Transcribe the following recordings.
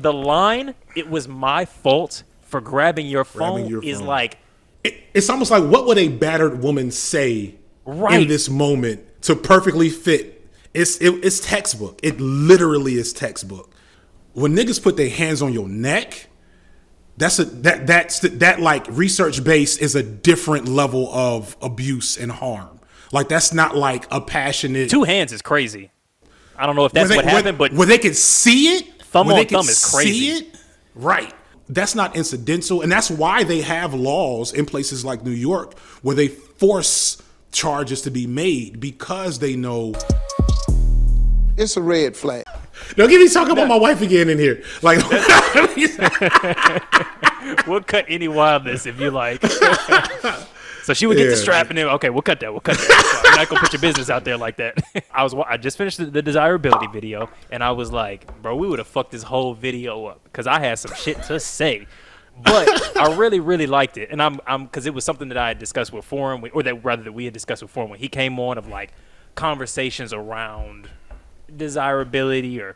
the line, it was my fault for grabbing your phone is like... It's almost like, what would a battered woman say in this moment to perfectly fit? It's textbook. It literally is textbook. When niggas put their hands on your neck, that like research base is a different level of abuse and harm. Like, that's not like a passionate... 2 hands is crazy. I don't know if that's what happened, but... Where they can see it? Thumb on thumb is crazy. See it? Right. That's not incidental. And that's why they have laws in places like New York where they force charges to be made, because they know... It's a red flag. Don't get me talking about my wife again in here. Like, we'll cut any wildness if you like. So she would get the strap and then, okay, we'll cut that. I'm not gonna put your business out there like that. I just finished the desirability video, and I was like, bro, we would have fucked this whole video up because I had some shit to say. But I really, really liked it, and I'm because it was something that I had discussed with Foreign, or that we had discussed with Foreign when he came on, of like conversations around desirability or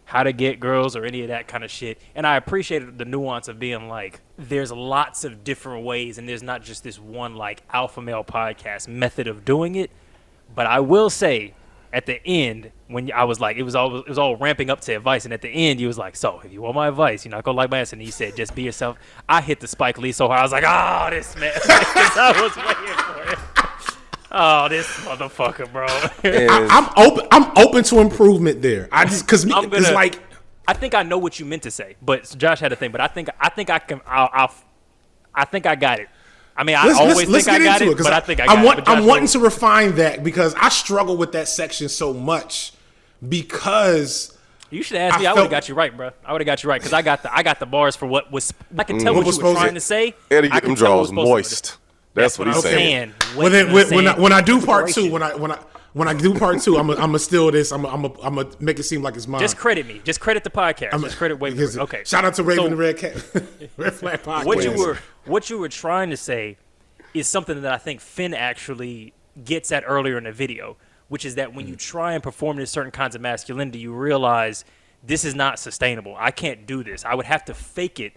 how to get girls or any of that kind of shit. And I appreciated the nuance of being like, there's lots of different ways, and there's not just this one like alpha male podcast method of doing it. But I will say, at the end, when I was like, it was all ramping up to advice, and at the end, you was like, so if you want my advice, you're not gonna like my answer. And he said, just be yourself. I hit the Spike Lee so hard, I was like, oh, this man, I was waiting for it. Oh, this motherfucker, bro. I'm open to improvement there. I just it's like, I think I know what you meant to say, but Josh had a thing. But I think I can. I think I got it. I mean, I always think I got it, but I think I got it. I'm wanting to refine that because I struggle with that section so much. Because you should ask me. I would have got you right, bro. I would have got you right because I got the bars for what was. I can tell what you were trying to say. Eddie get them draws moist. That's what he's saying. When I do part 2, when I do part 2, I'm gonna steal this. I'm gonna make it seem like it's mine. Just credit me. Just credit the podcast. Just credit. Wait. Okay. Shout out to Raven the Red Cat, Red Flag Podcast. What you were trying to say is something that I think Finn actually gets at earlier in the video, which is that when you try and perform in certain kinds of masculinity, you realize this is not sustainable. I can't do this. I would have to fake it.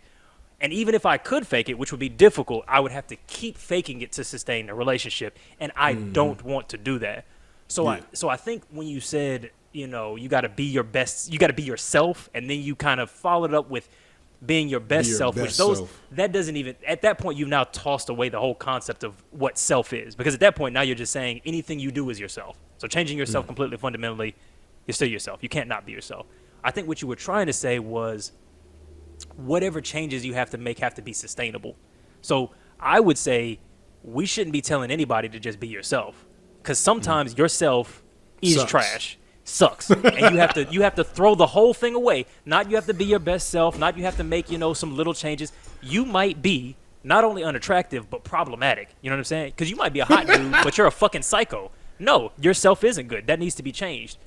And even if I could fake it, which would be difficult, I would have to keep faking it to sustain a relationship, and I don't want to do that. So I think when you said, you got to be your best, you got to be yourself, and then you kind of followed up with being your best self, that doesn't even, at that point, you've now tossed away the whole concept of what self is, because at that point, now you're just saying anything you do is yourself. So changing yourself completely fundamentally, you're still yourself. You can't not be yourself. I think what you were trying to say was, whatever changes you have to make have to be sustainable. So I would say we shouldn't be telling anybody to just be yourself, because sometimes yourself is trash, sucks, and you have to throw the whole thing away. Not you have to be your best self, not you have to make some little changes. You might be not only unattractive but problematic. You know what I'm saying? Because you might be a hot dude, but you're a fucking psycho. No, yourself isn't good. That needs to be changed.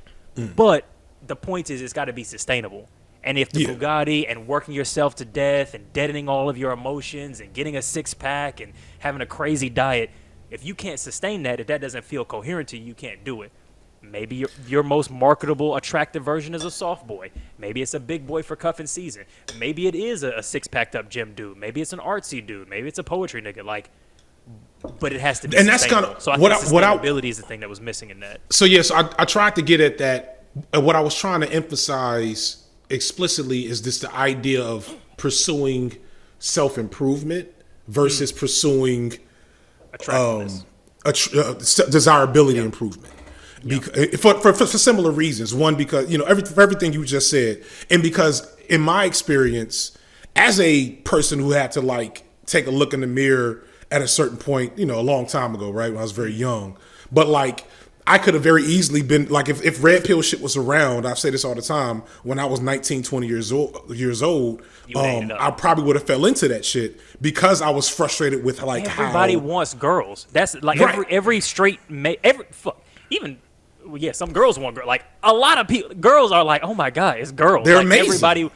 But the point is, it's got to be sustainable. And if the Bugatti and working yourself to death and deadening all of your emotions and getting a 6-pack and having a crazy diet, if you can't sustain that, if that doesn't feel coherent to you, you can't do it. Maybe your most marketable, attractive version is a soft boy. Maybe it's a big boy for cuffing season. Maybe it is a 6-packed up gym dude. Maybe it's an artsy dude. Maybe it's a poetry nigga. But it has to be sustainable. That's kind of, so I think sustainability is the thing that was missing in that. So yes, I tried to get at that. What I was trying to emphasize explicitly is this: the idea of pursuing self-improvement versus pursuing desirability improvement. For similar reasons. One, because for everything you just said, and because in my experience as a person who had to take a look in the mirror at a certain point, a long time ago, right, when I was very young, but I could have very easily been if red pill shit was around. I say this all the time. When I was 19, 20 years old, I probably would have fell into that shit because I was frustrated with everybody wants girls. That's every straight some girls want girls. A lot of people, girls are like, oh my god, it's girls. They're amazing.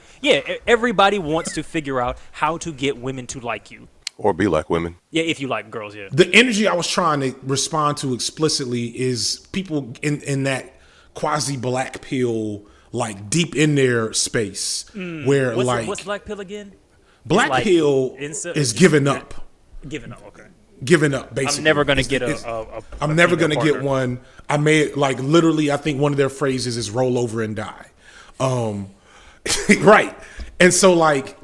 Everybody wants to figure out how to get women to like you. Or be like women. Yeah, if you like girls, yeah. The energy I was trying to respond to explicitly is people in that quasi black pill, like deep in their space where what's black pill again? Black pill is giving up. Giving up, okay. Giving up, basically. I'm never gonna get I'm never gonna get one. I made like literally. I think one of their phrases is "roll over and die." Right, and so like,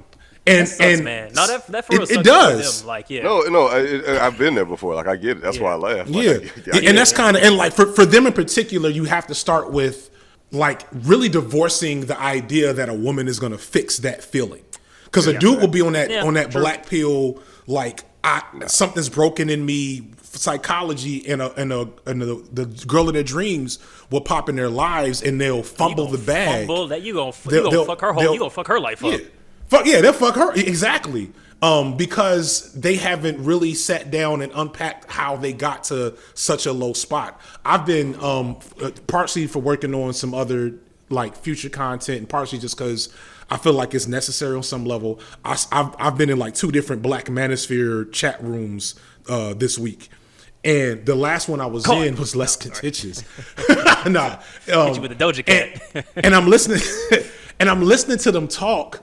and that sucks, man. No, that for real sucks it does. Them. Like, yeah. No, I've been there before. Like, I get it. That's why I laugh. Like, Yeah, and that's kind of, and like for them in particular, you have to start with like really divorcing the idea that a woman is gonna fix that feeling, because a dude will be on that black pill like. Something's broken in me, psychology, and the girl of their dreams will pop in their lives, and they'll fumble the bag. You gonna fuck her whole. You gonna fuck her life up. They'll fuck her exactly. Because they haven't really sat down and unpacked how they got to such a low spot. I've been partially for working on some other like future content, and partially just because I feel like it's necessary on some level. I've been in like 2 different Black Manosphere chat rooms this week, and the last one I was in was less contentious. Hit you with the Doja Cat. and I'm listening to them talk,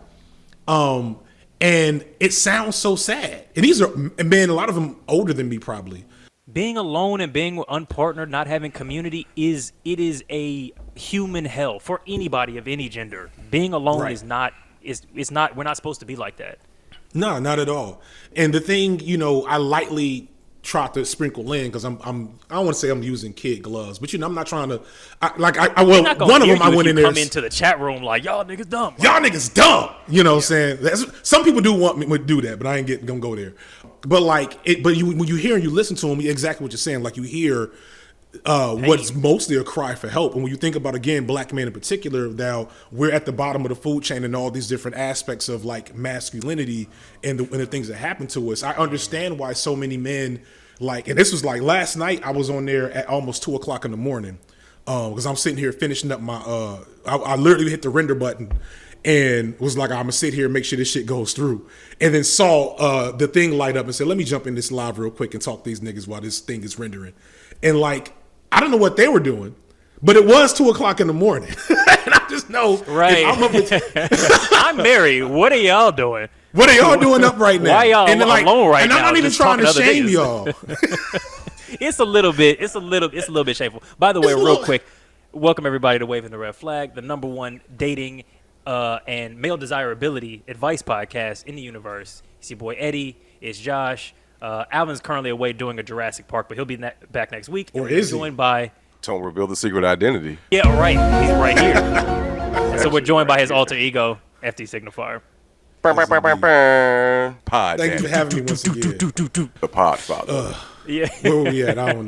and it sounds so sad. And these are men, a lot of them older than me probably. Being alone and being unpartnered, not having community is a human hell for anybody of any gender. Being alone is not. We're not supposed to be like that. No, not at all. And the thing, I lightly try to sprinkle in because I don't want to say I'm using kid gloves, but I'm not trying to. One of them I went in there. Come into the chat room like y'all niggas dumb. Y'all niggas dumb. You know what I'm saying? Some people do want me to do that, but I ain't gonna go there. But when you hear and you listen to them, exactly what you're saying. Like you hear what's mostly a cry for help. And when you think about, again, Black men in particular, now we're at the bottom of the food chain and all these different aspects of like masculinity and the things that happen to us. I understand why so many men and this was like last night I was on there at almost 2:00 in the morning because I'm sitting here finishing up my I literally hit the render button and was like, I'm gonna sit here and make sure this shit goes through, and then saw the thing light up and said, let me jump in this live real quick and talk to these niggas while this thing is rendering. And like, I don't know what they were doing, but it was 2:00 in the morning. And I just know, right? I'm married. What are y'all doing? What are y'all doing up right now? Why y'all alone right now? And I'm not even trying to shame y'all. It's a little bit shameful. By the way, real quick, welcome everybody to Waving the Red Flag, the #1 dating and male desirability advice podcast in the universe. It's your boy Eddy. It's Josh. Alvin's currently away doing a Jurassic Park, but he'll be back next week. Or is he? Joined by... Don't reveal the secret identity. Yeah, right. He's right here. So we're joined by his alter ego, FD Signifier. Pod. Thank you for having me once again. The Podfather. Yeah. Where were we at? I don't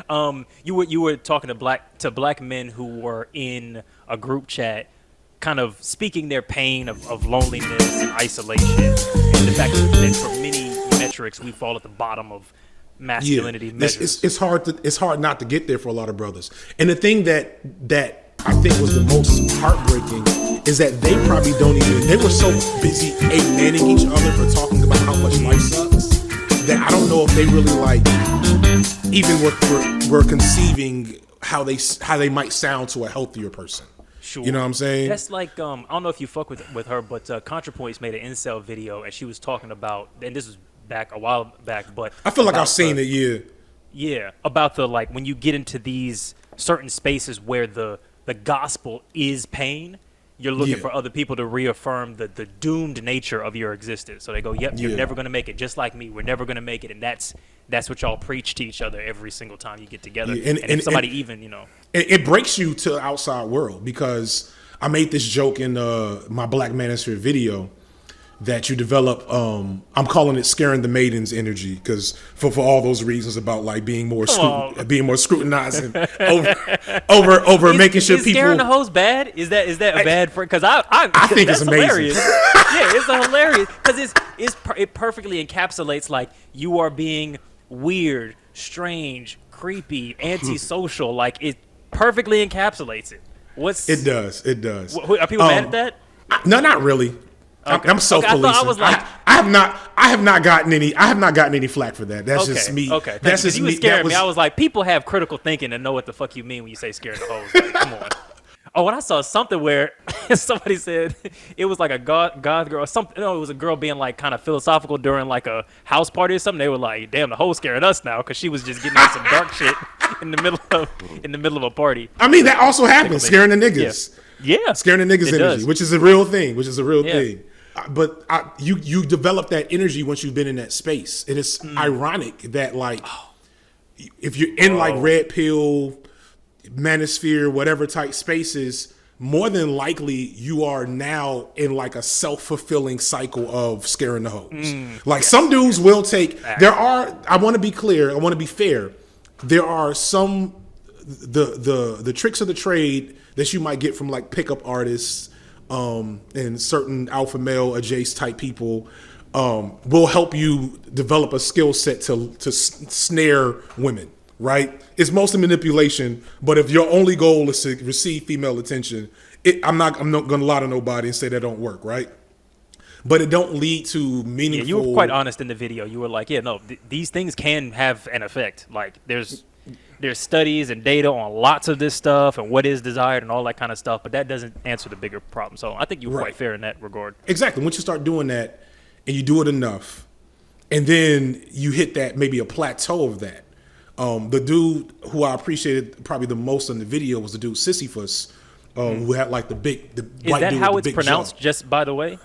know. You were talking to black men who were in a group chat, kind of speaking their pain of loneliness and isolation, and the fact that for many metrics we fall at the bottom of masculinity measures. It's hard not to get there for a lot of brothers. And the thing that I think was the most heartbreaking is that they probably they were so busy amen-ing each other for talking about how much life sucks that I don't know if they really even were conceiving how they might sound to a healthier person. Sure. You know what I'm saying? That's like I don't know if you fuck with her, but ContraPoints made an incel video and she was talking about, and this was a while back, but I feel like I've seen it. Yeah, about the when you get into these certain spaces where the gospel is pain, you're looking for other people to reaffirm the doomed nature of your existence. So they go, yep, you're never going to make it, just like me. We're never going to make it. And that's what y'all preach to each other every single time you get together. Yeah, and if somebody It breaks you to the outside world, because I made this joke in my Black Manosphere video that you develop, I'm calling it scaring the maidens energy, because for all those reasons about being more scrutinizing over making sure people. Is scaring the hoes bad? Is that a bad friend? Because I think it's amazing. Hilarious. Yeah, it's hilarious because it perfectly encapsulates you are being weird, strange, creepy, antisocial. It perfectly encapsulates it. It does. Are people mad at that? No, not really. Okay. I'm self-policing. I was like, I have not gotten any flack for that. That's just me. Okay. That's just you me. Scaring me. I was like, people have critical thinking and know what the fuck you mean when you say scaring the hoes. Come Oh, and I saw something where somebody said it was like a goth girl or something. No, it was a girl being like kind of philosophical during like a house party or something. They were like, "Damn, the whole scaring us now," because she was just getting into some dark shit in the middle of a party. I mean, that also happens, scaring the niggas. Yeah, Scaring the niggas it energy, does. which is a real thing. But you develop that energy once you've been in that space. And it's ironic that like if you're in like red pill, manosphere, whatever type spaces, more than likely you are now in like a self-fulfilling cycle of scaring the hoes. Like some dudes will take. I want to be clear. I want to be fair. There are some the tricks of the trade that you might get from like pickup artists and certain alpha male adjacent type people will help you develop a skill set to snare women, right? It's mostly manipulation, but if your only goal is to receive female attention, I'm not going to lie to nobody and say that don't work, right? But it don't lead to meaningful. Yeah, you were quite honest in the video. You were like, yeah, no, these things can have an effect. Like there's studies and data on lots of this stuff and what is desired and all that kind of stuff, but that doesn't answer the bigger problem. So I think you were quite fair in that regard. Exactly. Once you start doing that and you do it enough, and then you hit that maybe a plateau of that. The dude who I appreciated probably the most in the video was the dude Sisyphus, who had like the Is white that dude how with the it's big pronounced? jaw. Just by the way.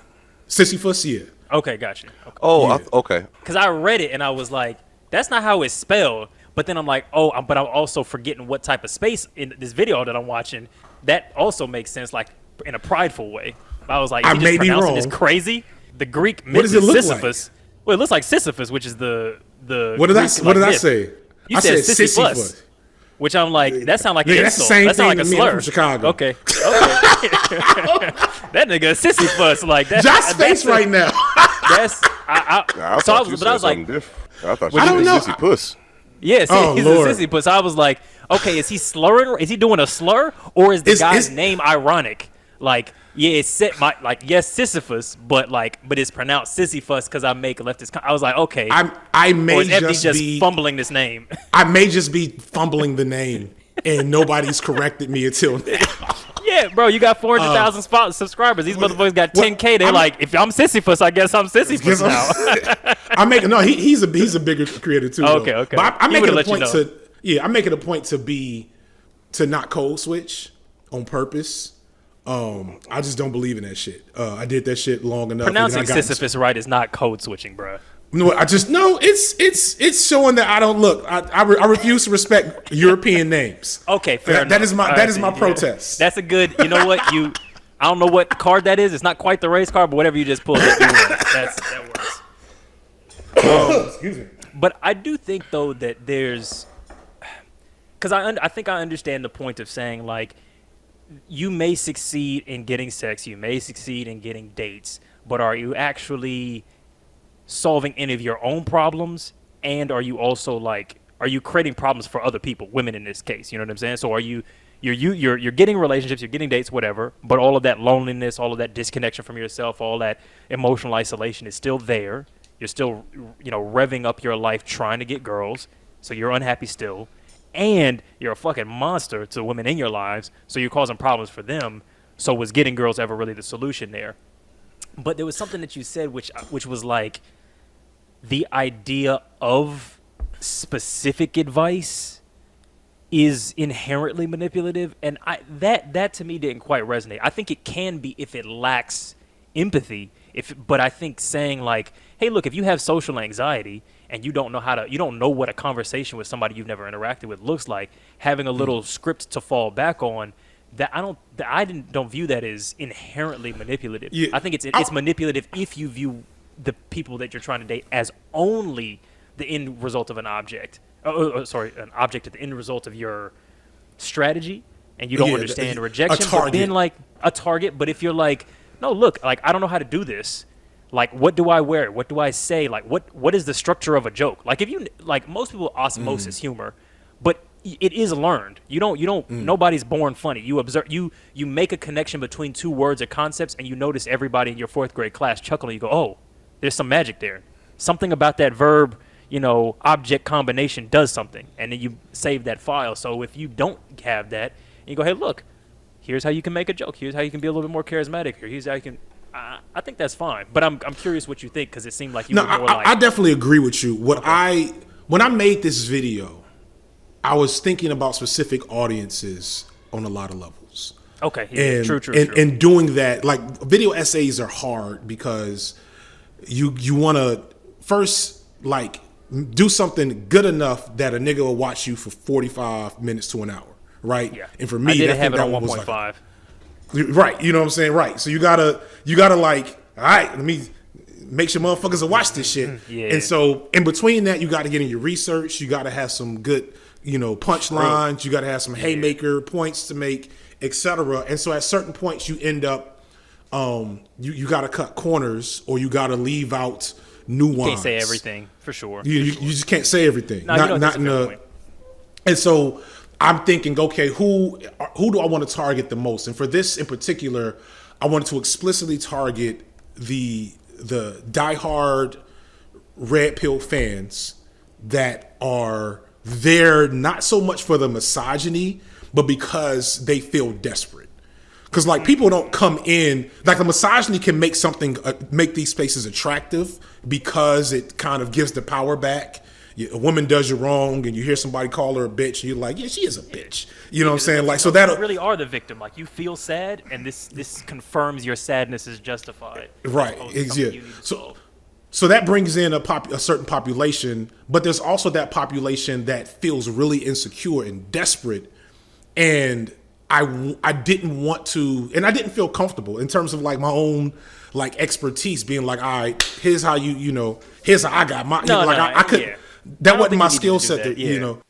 Sisyphus, yeah. Okay, gotcha. Okay. Oh, Yeah. okay. Because I read it and I was like, that's not how it's spelled. But then I'm like, but I'm also forgetting what type of space in this video that I'm watching. That also makes sense, like in a prideful way. I was like, is I he may just be pronouncing wrong. this crazy? The Greek What myth does it is look Sisyphus. Well, it looks like Sisyphus, which is the What did Greek, what did I myth. say? You I said said Sisyphus. Which I'm like, that sounds like an Nigga, that's the insult. same That sounds like thing a to me. slur. I'm from Chicago. Okay. That nigga a Sisyphus. Like that. Josh's face right now. That's I so I thought you was, said but I was like, something different. I thought you I don't said know. sissy puss. yeah, Oh, he's Lord. a Sisyphus. I was like, okay, is he slurring? Is he doing a slur, or is the guy's it's- name ironic? Like, yeah, it's set yes, Sisyphus, but it's pronounced Sisyphus because I make leftist. I was like, okay, I may or is FD just just be fumbling this name? I may just be fumbling the name, and nobody's corrected me until now. Yeah, bro, you got 400,000 subscribers. These motherfuckers got 10K. They're like, if I'm Sisyphus, I guess I'm Sisyphus now. He's a bigger creator too. Okay, though. okay. But I He make it would've a let you point I make it a point to not code switch on purpose. I just don't believe in that shit. I did that shit long enough. Pronouncing and then I got Sisyphus right is not code switching, bro. No, it's showing that I don't look. I refuse to respect European names. Okay, fair enough. That is my All that is my yeah. protest. That's a good. You know what I don't know what card that is. It's not quite the race card, but whatever you just pulled, that works. Excuse me. But I do think though that there's, because I think I understand the point of saying like, you may succeed in getting sex, you may succeed in getting dates, but are you actually solving any of your own problems? And are you also like, are you creating problems for other people, women in this case? You know what I'm saying? So are you're getting relationships, you're getting dates, whatever, but all of that loneliness, all of that disconnection from yourself, all that emotional isolation is still there. You're still, revving up your life trying to get girls, so you're unhappy still. And you're a fucking monster to women in your lives, so you're causing problems for them. So was getting girls ever really the solution there? But there was something that you said which was like, the idea of specific advice is inherently manipulative, and that to me didn't quite resonate. I think it can be if it lacks empathy. But I think saying like, hey, look, if you have social anxiety and you don't know what a conversation with somebody you've never interacted with looks like, having a little script to fall back on, I don't view that as inherently manipulative. Yeah. I think it's manipulative if you view the people that you're trying to date as only the end result of an object. An object at the end result of your strategy, and you don't understand rejection. A target. But then like a target. But if you're like, no, look, like I don't know how to do this. Like, what do I wear? What do I say? Like, what is the structure of a joke? Like, if you like, most people osmosis humor, but it is learned. You don't. Nobody's born funny. You observe. You make a connection between two words or concepts, and you notice everybody in your fourth grade class chuckling. You go, oh, there's some magic there. Something about that verb, object combination does something, and then you save that file. So if you don't have that, you go, hey, look, here's how you can make a joke. Here's how you can be a little bit more charismatic. Here's how you can. I think that's fine. But I'm curious what you think because it seemed like you were more like. I definitely agree with you. When I made this video, I was thinking about specific audiences on a lot of levels. Okay. Yeah, And, true. And doing that, like video essays are hard because you want to first like do something good enough that a nigga will watch you for 45 minutes to an hour, right? Yeah. And for me, I did that have it that on one was 1.5. like, right, you know what I'm saying? Right. So you gotta like, all right, let me make sure motherfuckers will watch this shit. Yeah. And so in between that, you got to get in your research. You got to have some good, punchlines. You got to have some haymaker points to make, etc. And so at certain points, you end up, you got to cut corners or you got to leave out nuance. You can't say everything for sure. You just can't say everything. No, Not in a. And so I'm thinking, okay, who do I want to target the most? And for this in particular, I wanted to explicitly target the diehard red pill fans that are there not so much for the misogyny, but because they feel desperate. Because like people don't come in like the misogyny can make something make these spaces attractive because it kind of gives the power back. A woman does you wrong and you hear somebody call her a bitch and you're like, yeah, she is a bitch. You know what I'm saying? Like, so that you really are the victim. Like you feel sad and this confirms your sadness is justified. Right. Yeah. So that brings in a certain population, but there's also that population that feels really insecure and desperate. And I didn't want to, and I didn't feel comfortable in terms of like my own like expertise being like, all right, here's how here's how I got my, I could. Yeah. That wasn't my skill set. You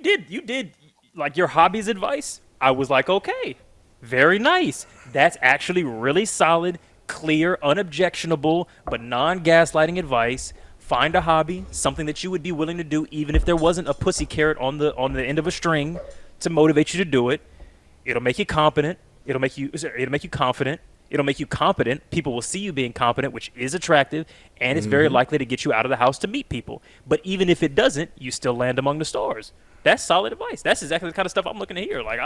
did like your hobbies advice. I was like, okay, very nice. That's actually really solid, clear, unobjectionable, but non-gaslighting advice. Find a hobby, something that you would be willing to do, even if there wasn't a pussy carrot on the end of a string to motivate you to do it. It'll make you competent. It'll make you confident. It'll make you competent. People will see you being competent, which is attractive, and it's very likely to get you out of the house to meet people. But even if it doesn't, you still land among the stars. That's solid advice. That's exactly the kind of stuff I'm looking to hear. Like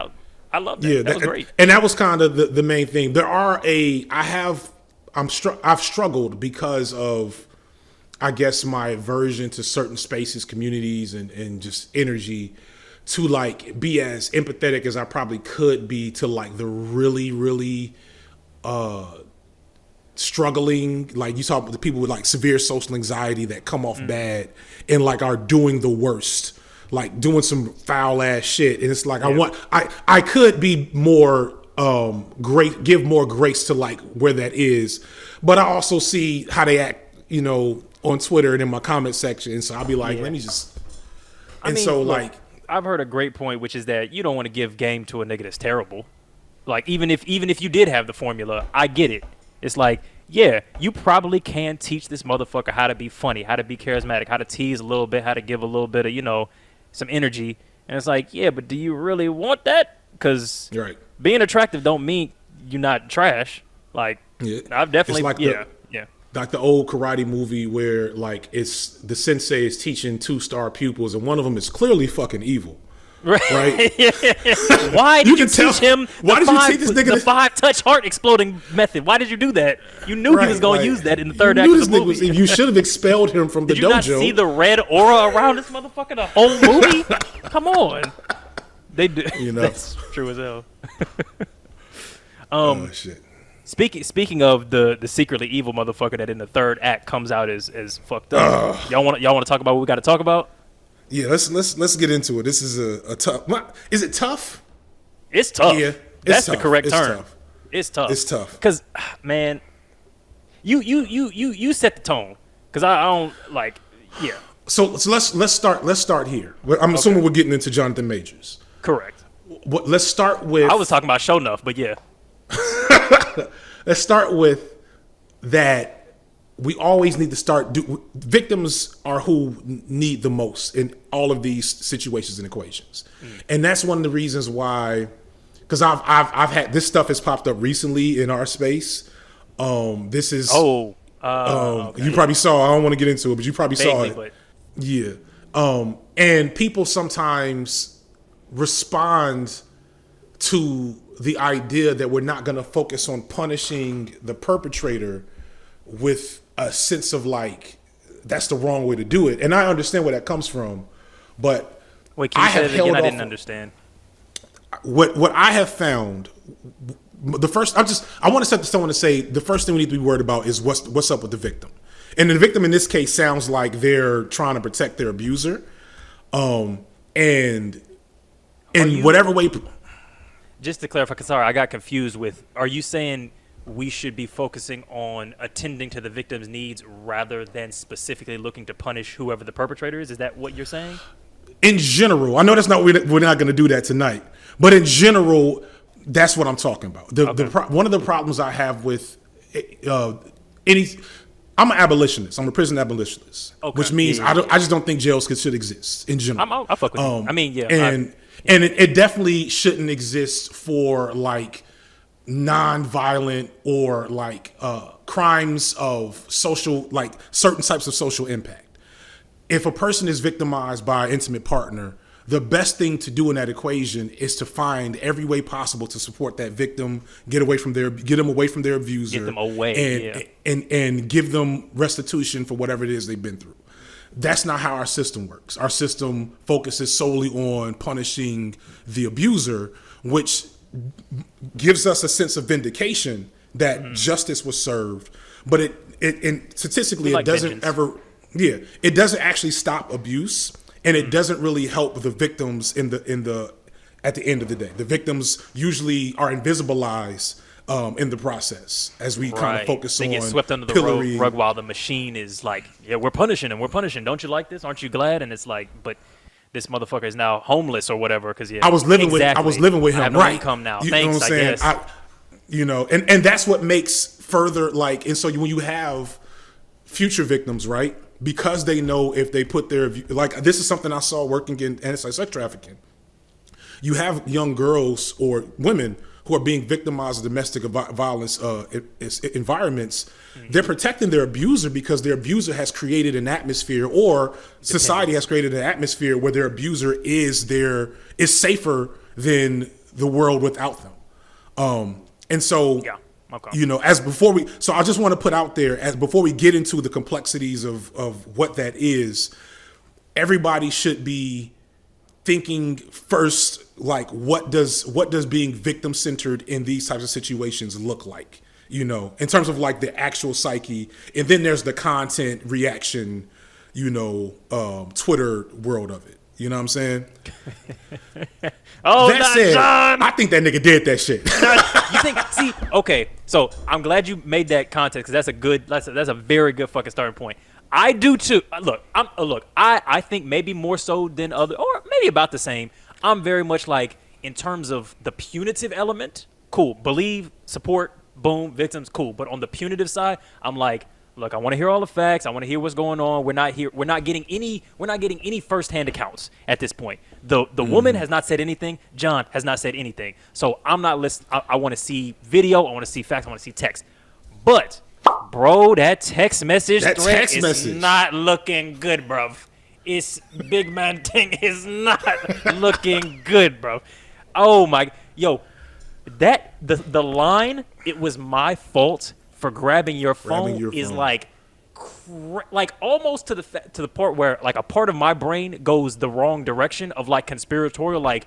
I love that. Yeah, that was great. And that was kind of the main thing. I've struggled because of, I guess, my aversion to certain spaces, communities, and just energy to like be as empathetic as I probably could be to like the really, really struggling, like you talk about the people with like severe social anxiety that come off bad and like are doing the worst, like doing some foul ass shit. And it's like, I could be more great, give more grace to like where that is. But I also see how they act, on Twitter and in my comment section. And so I'll be like, let me just, I've heard a great point, which is that you don't want to give game to a nigga that's terrible. Like even if you did have the formula, I get it. It's like, yeah, you probably can teach this motherfucker how to be funny, how to be charismatic, how to tease a little bit, how to give a little bit of, some energy. And it's like, yeah, but do you really want that? Because being attractive don't mean you're not trash. Like, I've definitely, like the old karate movie where like it's the sensei is teaching 2-star pupils and one of them is clearly fucking evil. Right? Why did you teach him the 5-touch heart exploding method? Why did you do that? You knew he was going to use that in the third act of the movie. You should have expelled him from the dojo. Did you not see the red aura around this motherfucker the whole movie? Come on. They do. That's true as hell. Oh, shit. Speaking of the secretly evil motherfucker that in the third act comes out as fucked up. Y'all want to talk about what we got to talk about? Yeah, let's get into it. This is a tough. Is it tough? It's tough. Yeah, that's the correct term. Tough. It's tough. It's tough. Because man, you set the tone. Because I don't like. Yeah. So let's start here. I'm assuming we're getting into Johnathon Majors. Correct. Let's start with. I was talking about Show Enough, but yeah. Let's start with that. We always need to start. Victims are who need the most in all of these situations and equations, and that's one of the reasons why. Because I've had this stuff has popped up recently in our space. This is okay. You probably saw. I don't want to get into it, but you probably saw it. But... Yeah, and people sometimes respond to the idea that we're not going to focus on punishing the perpetrator with a sense of like, that's the wrong way to do it. And I understand where that comes from, but wait, can you say that again? I didn't understand. What I have found, I want to set the stone to say the first thing we need to be worried about is what's up with the victim. And the victim in this case sounds like they're trying to protect their abuser. And in whatever way. Just to clarify, because sorry, I got confused with, are you saying we should be focusing on attending to the victim's needs rather than specifically looking to punish whoever the perpetrator is? Is that what you're saying? In general, I know that's not, we're not going to do that tonight, but in general, that's what I'm talking about. One of the problems I have with I'm an abolitionist. I'm a prison abolitionist, which means I just don't think jails should exist in general. I fuck with you. I mean, yeah. And it definitely shouldn't exist for like non-violent or like crimes of social, like certain types of social impact. If a person is victimized by an intimate partner, the best thing to do in that equation is to find every way possible to support that victim, get them away from their abuser, get them away, and give them restitution for whatever it is they've been through. That's not how our system works. Our system focuses solely on punishing the abuser, which gives us a sense of vindication that justice was served, but it statistically it doesn't vengeance. It doesn't actually stop abuse. And it doesn't really help the victims at the end of the day. The victims usually are invisibilized in the process as we kind of focus on. They get swept under the rug while the machine is like, yeah, we're punishing him. We're punishing. Don't you like this? Aren't you glad? And it's like, but this motherfucker is now homeless or whatever. Because I was living with him. I have no income now. You Thanks, know what I'm saying? And that's what makes further like. And so when you have future victims, right? Because they know if they put their, like, this is something I saw working in anti-sex trafficking. You have young girls or women who are being victimized of domestic violence environments. They're protecting their abuser because their abuser has created an atmosphere, or society has created an atmosphere where their abuser is safer than the world without them. And so. Yeah. Okay. So I just want to put out there, before we get into the complexities of what that is, everybody should be thinking first, like, what does being victim-centered in these types of situations look like, in terms of like the actual psyche. And then there's the content reaction, Twitter world of it. You know what I'm saying? That said, John! I think that nigga did that shit. You think? See, okay. So I'm glad you made that context, because that's a very good fucking starting point. I do too. I think maybe more so than other, or maybe about the same. I'm very much like, in terms of the punitive element, cool. Believe, support, boom, victims, cool. But on the punitive side, I'm like, look, I want to hear all the facts. I want to hear what's going on. We're not getting any firsthand accounts at this point. The woman has not said anything. John has not said anything. So I'm not listening. I want to see video. I want to see facts. I want to see text. But, bro, that text message thread is not looking good, bro. It's big man thing is not looking good, bro. Oh my, that the line, it was my fault for grabbing your phone is like almost to the part where like a part of my brain goes the wrong direction of like conspiratorial, like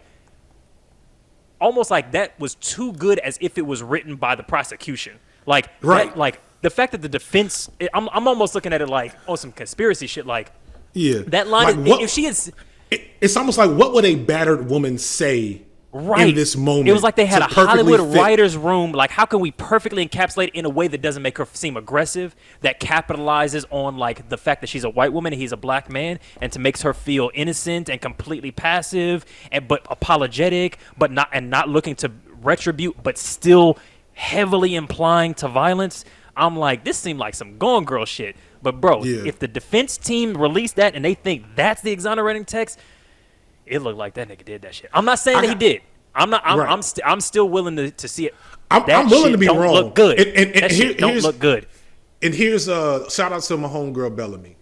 almost like that was too good as if it was written by the prosecution. Like, right. Like the fact that the defense, I'm almost looking at it like, some conspiracy shit. Like, yeah, that line, like, if she is, it's almost like, what would a battered woman say? Right. In this moment, it was like they had a Hollywood writer's room. Like, how can we perfectly encapsulate in a way that doesn't make her seem aggressive, that capitalizes on like the fact that she's a white woman and he's a black man, and to makes her feel innocent and completely passive, but apologetic, but not looking to retribute, but still heavily implying to violence. I'm like, this seemed like some Gone Girl shit. But bro, if the defense team released that and they think that's the exonerating text, it looked like that nigga did that shit. I'm not saying that he did. I'm still willing to see it. I'm willing to be wrong. Look good. That shit don't look good. And here's a shout out to my homegirl Bellamy.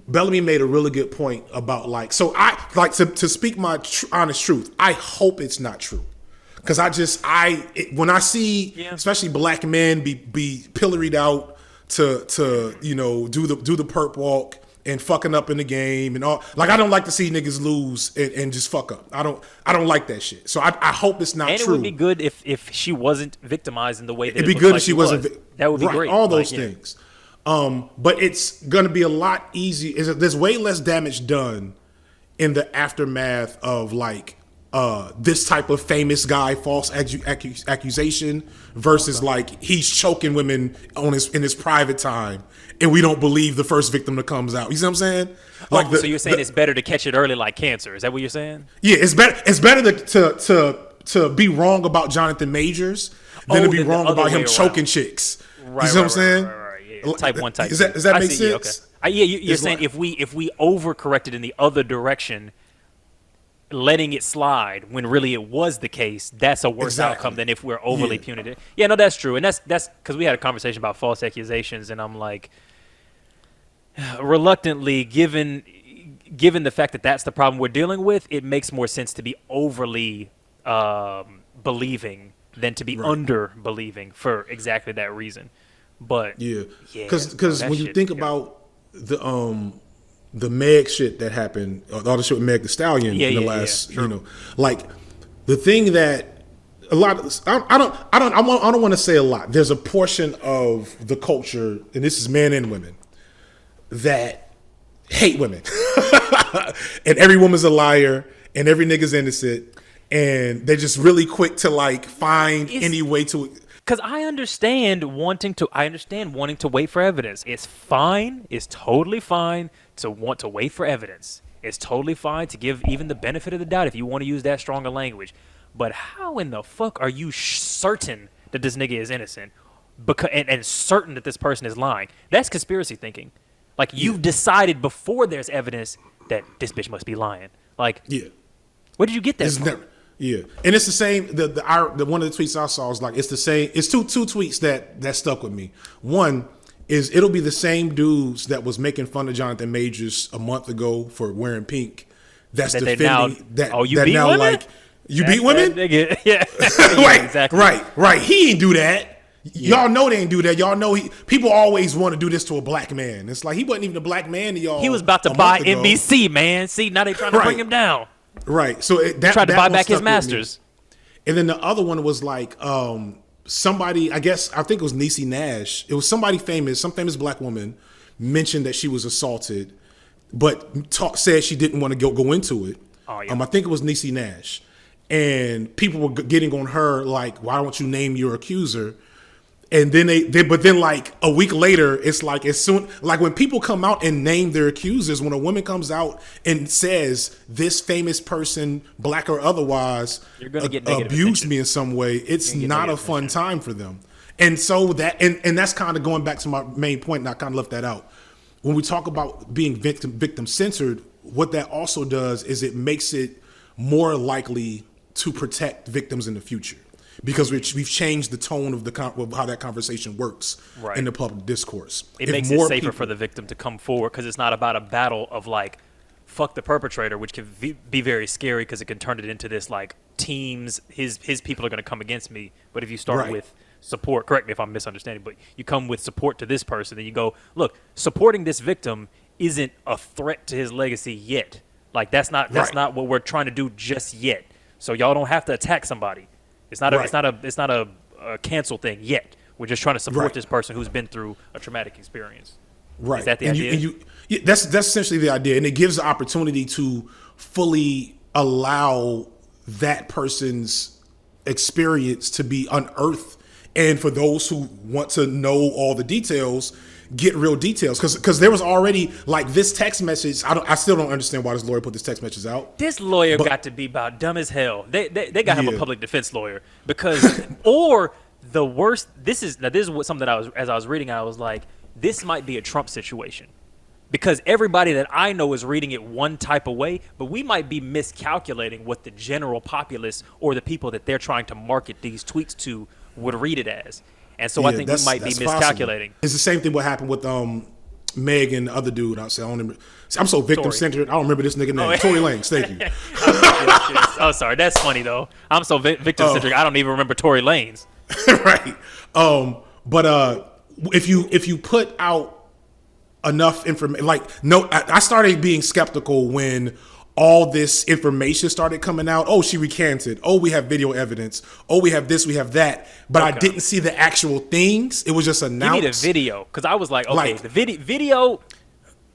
Bellamy made a really good point about like, so I like to speak my honest truth. I hope it's not true, Because when I see especially black men be pilloried out to do the perp walk and fucking up in the game and all, like I don't like to see niggas lose and just fuck up. I don't like that shit. So I hope it's not true. And it would be good if she wasn't victimized in the way that it'd be good if she wasn't. That would be great. All those things. But it's gonna be a lot easier. There's way less damage done in the aftermath of like this type of famous guy false accusation versus like he's choking women in his private time and we don't believe the first victim that comes out. You see what I'm saying? Like so you're saying it's better to catch it early like cancer. Is that what you're saying? Yeah, it's better to be wrong about Johnathon Majors than to be wrong about him choking chicks. Right, you see what I'm saying? Right. Yeah. Type 1, type 2. Does that make sense? Okay. You're saying like, if we overcorrected in the other direction, letting it slide when really it was the case, that's a worse outcome than if we're overly punitive. Yeah, no, that's true. And that's because we had a conversation about false accusations, and I'm like, reluctantly, given the fact that that's the problem we're dealing with, it makes more sense to be overly believing than to be under-believing for exactly that reason. But because when you think about the Meg shit that happened, all the shit with Meg Thee Stallion in the last, like the thing that a lot of I don't want to say a lot. There's a portion of the culture, and this is men and women, that hate women, and every woman's a liar, and every nigga's innocent, and they're just really quick to like find any way to. Because I understand wanting to wait for evidence. It's fine. It's totally fine to want to wait for evidence. It's totally fine to give even the benefit of the doubt if you want to use that stronger language. But how in the fuck are you certain that this nigga is innocent and certain that this person is lying? That's conspiracy thinking. Like, you've decided before there's evidence that this bitch must be lying. Like, where did you get that from? And it's the same. The one of the tweets I saw was like, it's the same. It's two tweets that stuck with me. One is it'll be the same dudes that was making fun of Johnathon Majors a month ago for wearing pink. That's defending that. Oh, you beat women? Like you beat women? Yeah, exactly. Right. He ain't do that. Y'all know they ain't do that. Y'all know people always want to do this to a black man. It's like he wasn't even a black man to y'all. He was about to buy NBC, man. See, now they trying to bring him down. Right. So that tried to buy back his masters. And then the other one was like somebody, I think it was Niecy Nash. It was somebody famous, some famous black woman mentioned that she was assaulted, but said she didn't want to go into it. Oh, yeah. I think it was Niecy Nash. And people were getting on her like, why don't you name your accuser? And then but then like a week later, it's like as soon like when people come out and name their accusers, when a woman comes out and says this famous person, black or otherwise, abused me in some way, it's not a fun time for them. And so that and that's kind of going back to my main point, and I kind of left that out. When we talk about being victim centered, what that also does is it makes it more likely to protect victims in the future. Because we've changed the tone of how that conversation works in the public discourse. It makes it safer for the victim to come forward because it's not about a battle of like, fuck the perpetrator, which can be very scary because it can turn it into this like teams, his people are going to come against me. But if you start with support, correct me if I'm misunderstanding, but you come with support to this person, then you go, look, supporting this victim isn't a threat to his legacy yet. Like that's not what we're trying to do just yet. So y'all don't have to attack somebody. It's not a cancel thing yet. We're just trying to support this person who's been through a traumatic experience. Right. Is that the idea? That's essentially the idea, and it gives the opportunity to fully allow that person's experience to be unearthed, and for those who want to know all the details, get real details. Because there was already like this text message. I still don't understand why this lawyer put this text message out. This lawyer got to be about dumb as hell. They got him a public defense lawyer because or the worst. This is what something that as I was reading, I was like, this might be a Trump situation. Because everybody that I know is reading it one type of way, but we might be miscalculating what the general populace or the people that they're trying to market these tweets to would read it as. And so I think we might be miscalculating. Possible. It's the same thing what happened with Meg and the other dude. I'm so victim centered. I don't remember this nigga name. Tory Lanez, thank you. yes. Oh, sorry. That's funny though. I'm so victim centric. I don't even remember Tory Lanez. Right. But if you put out enough information, I started being skeptical when all this information started coming out. Oh, she recanted. Oh, we have video evidence. Oh, we have this, we have that. But I didn't see the actual things. It was just announced. You need a video, because I was like, okay, the video,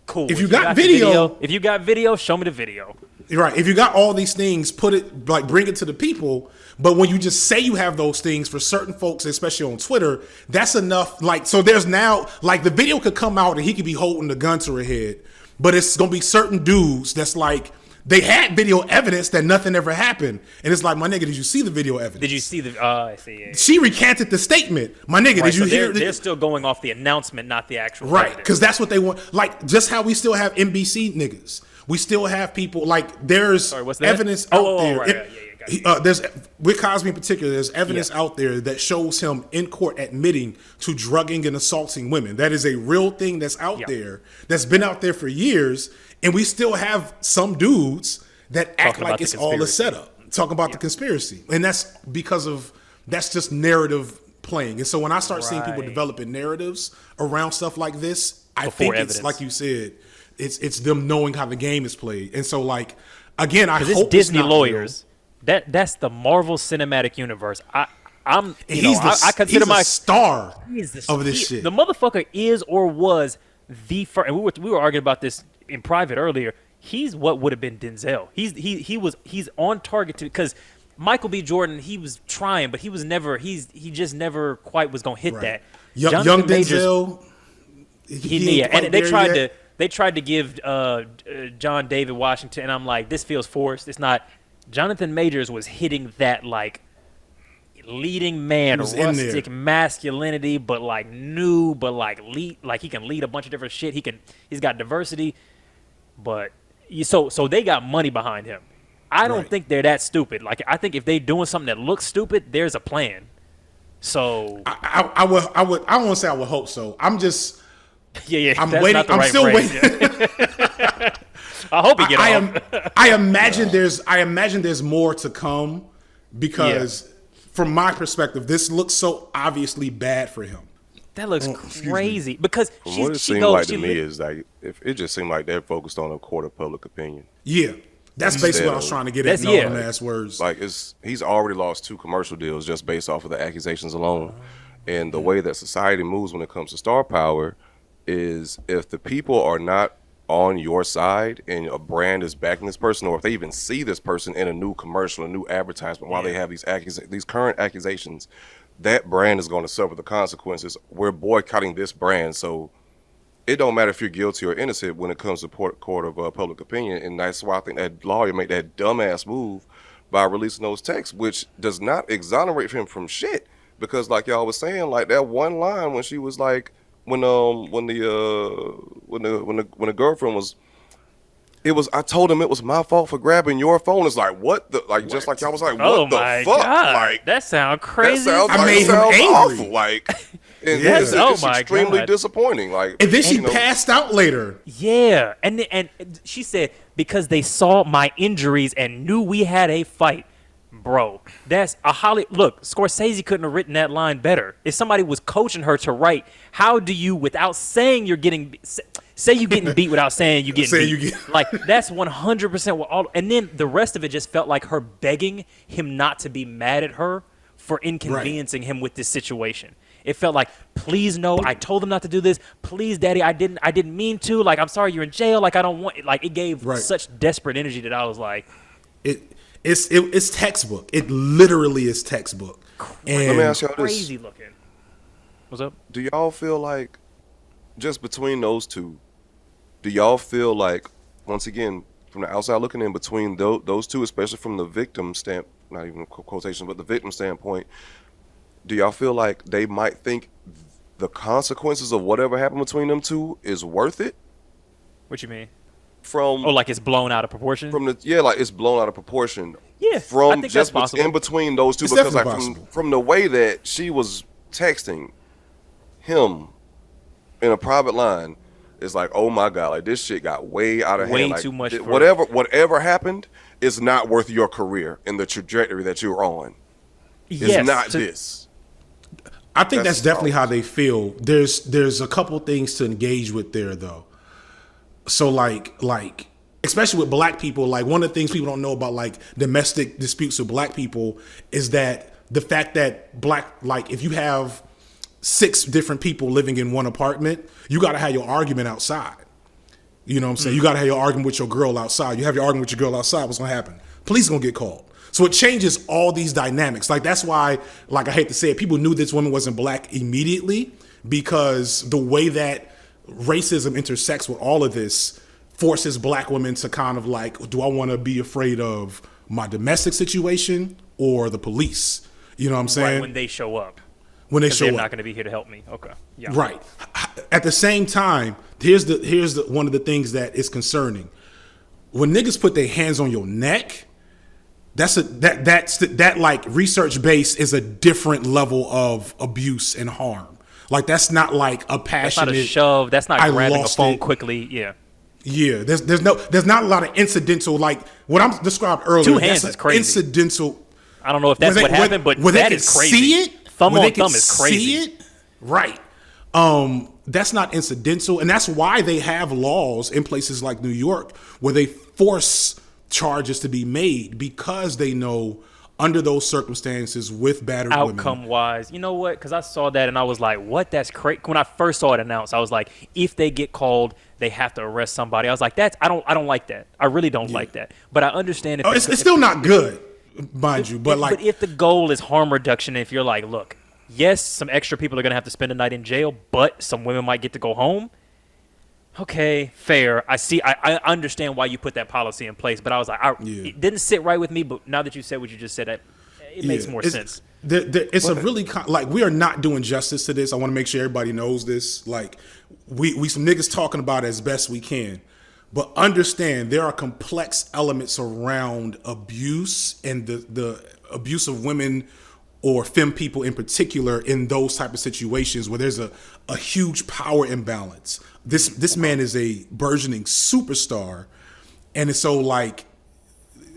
cool. If you got video, if you got video, show me the video. Right. If you got all these things, bring it to the people. But when you just say you have those things for certain folks, especially on Twitter, that's enough. So there's now, the video could come out and he could be holding the gun to her head, but it's going to be certain dudes that's like, they had video evidence that nothing ever happened. And it's like, my nigga, did you see the video evidence? Did you see the, I see. Yeah. She recanted the statement. My nigga, did you hear? They're still going off the announcement, not the actual right, because that's what they want. Just how we still have NBC niggas. We still have people, there's evidence out there. Right, yeah. There's, with Cosby in particular, there's evidence out there that shows him in court admitting to drugging and assaulting women. That is a real thing that's out there, that's been out there for years. And we still have some dudes that act like it's all a setup, talking about the conspiracy. And that's because that's just narrative playing. And so when I start seeing people developing narratives around stuff like this, I think it's, like you said, it's them knowing how the game is played. And so, again, I hope it's Disney lawyers. That's the Marvel Cinematic Universe. I consider he's a star of this shit. The motherfucker is or was the first. And we were arguing about this in private earlier. He's what would have been Denzel. He's on target because Michael B. Jordan, he was trying, but he just never quite was gonna hit that. Young Denzel. And they tried to give John David Washington, and I'm like, this feels forced. It's not. Johnathon Majors was hitting that leading man, rustic masculinity, but new, but lead, he can lead a bunch of different shit. He's got diversity, but so they got money behind him. I don't think they're that stupid. I think if they doing something that looks stupid, there's a plan. So I won't say I would hope so. I'm just I'm waiting. I'm still waiting. I hope he get off. I imagine there's more to come because from my perspective, this looks so obviously bad for him. That looks crazy because what it seemed like to me is if it just seemed like they're focused on a court of public opinion. Yeah, that's basically what I was trying to get at. No ass words. He's already lost 2 commercial deals just based off of the accusations alone, and the way that society moves when it comes to star power is if the people are not on your side and a brand is backing this person, or if they even see this person in a new commercial, a new advertisement while they have these current accusations, that brand is going to suffer the consequences. We're boycotting this brand, so it don't matter if you're guilty or innocent when it comes to court of public opinion. And that's why I think that lawyer made that dumbass move by releasing those texts, which does not exonerate him from shit, because like y'all was saying, that one line when she was like, when the girlfriend was, I told him it was my fault for grabbing your phone. It's like, what the, just like y'all was like, what the fuck? God. That sounds crazy. I made him angry. Awful. It's extremely disappointing. And then she passed out later. Yeah, and she said because they saw my injuries and knew we had a fight. Bro, that's a look, Scorsese couldn't have written that line better. If somebody was coaching her to write, how do you, without saying you're getting, say you getting beat without saying you getting beat. That's 100% what all, and then the rest of it just felt like her begging him not to be mad at her for inconveniencing him with this situation. It felt like, please no, I told him not to do this. Please, daddy, I didn't mean to. I'm sorry you're in jail. I don't want it. It gave such desperate energy that I was like, It's textbook. It literally is textbook. And let me ask y'all this. Crazy looking. What's up? Do y'all feel like, just between those two, do y'all feel like, once again, from the outside looking in, between those two, especially from the victim not even quotation, but the victim standpoint, do y'all feel like they might think the consequences of whatever happened between them two is worth it? What you mean? It's blown out of proportion. It's blown out of proportion. Yeah, from I think just that's possible. In between those two, it's because from the way that she was texting him in a private line, it's like, oh my God, like this shit got way out of Way hand. Like, too much for- whatever happened is not worth your career and the trajectory that you're on. It's not this. I think that's definitely how they feel. There's a couple things to engage with there though. So like especially with black people, like one of the things people don't know about like domestic disputes with black people is that the fact that if you have 6 different people living in one apartment, you got to have your argument outside. You know what I'm saying? You got to have your argument with your girl outside. You have your argument with your girl outside, what's going to happen? Police going to get called. So it changes all these dynamics. Like that's why, like I hate to say it, people knew this woman wasn't black immediately because the way that racism intersects with all of this forces black women to kind of like, do I want to be afraid of my domestic situation or the police? You know what I'm saying? Right when they show up. When they show they're up. not going to be here to help me. Okay. Yeah. Right. At the same time, here's the one of the things that is concerning. When niggas put their hands on your neck, that like research base is a different level of abuse and harm. Like that's not like a passionate. That's not a shove. That's not grabbing a phone quickly. Yeah. Yeah. There's not a lot of incidental, like what I'm described earlier. 2 hands is crazy. Incidental. I don't know if that's what happened, but that is crazy. See it? Thumb on thumb is crazy. See it? Right. That's not incidental, and that's why they have laws in places like New York where they force charges to be made because they know under those circumstances with battered women. Outcome wise, you know what? Because I saw that and I was like, "What? That's crazy." When I first saw it announced, I was like, "If they get called, they have to arrest somebody." I was like, "I don't like that. I really don't like that." But I understand if it's still not good, mind you. But if the goal is harm reduction, if you're like, look, yes, some extra people are gonna have to spend a night in jail, but some women might get to go home. Okay, fair. I understand why you put that policy in place, but I was like, it didn't sit right with me. But now that you said what you just said, it makes more sense. It's a really like we are not doing justice to this. I want to make sure everybody knows this. Like we some niggas talking about it as best we can, but understand there are complex elements around abuse and the abuse of women or femme people in particular in those type of situations where there's a huge power imbalance. This man is a burgeoning superstar, and it's so like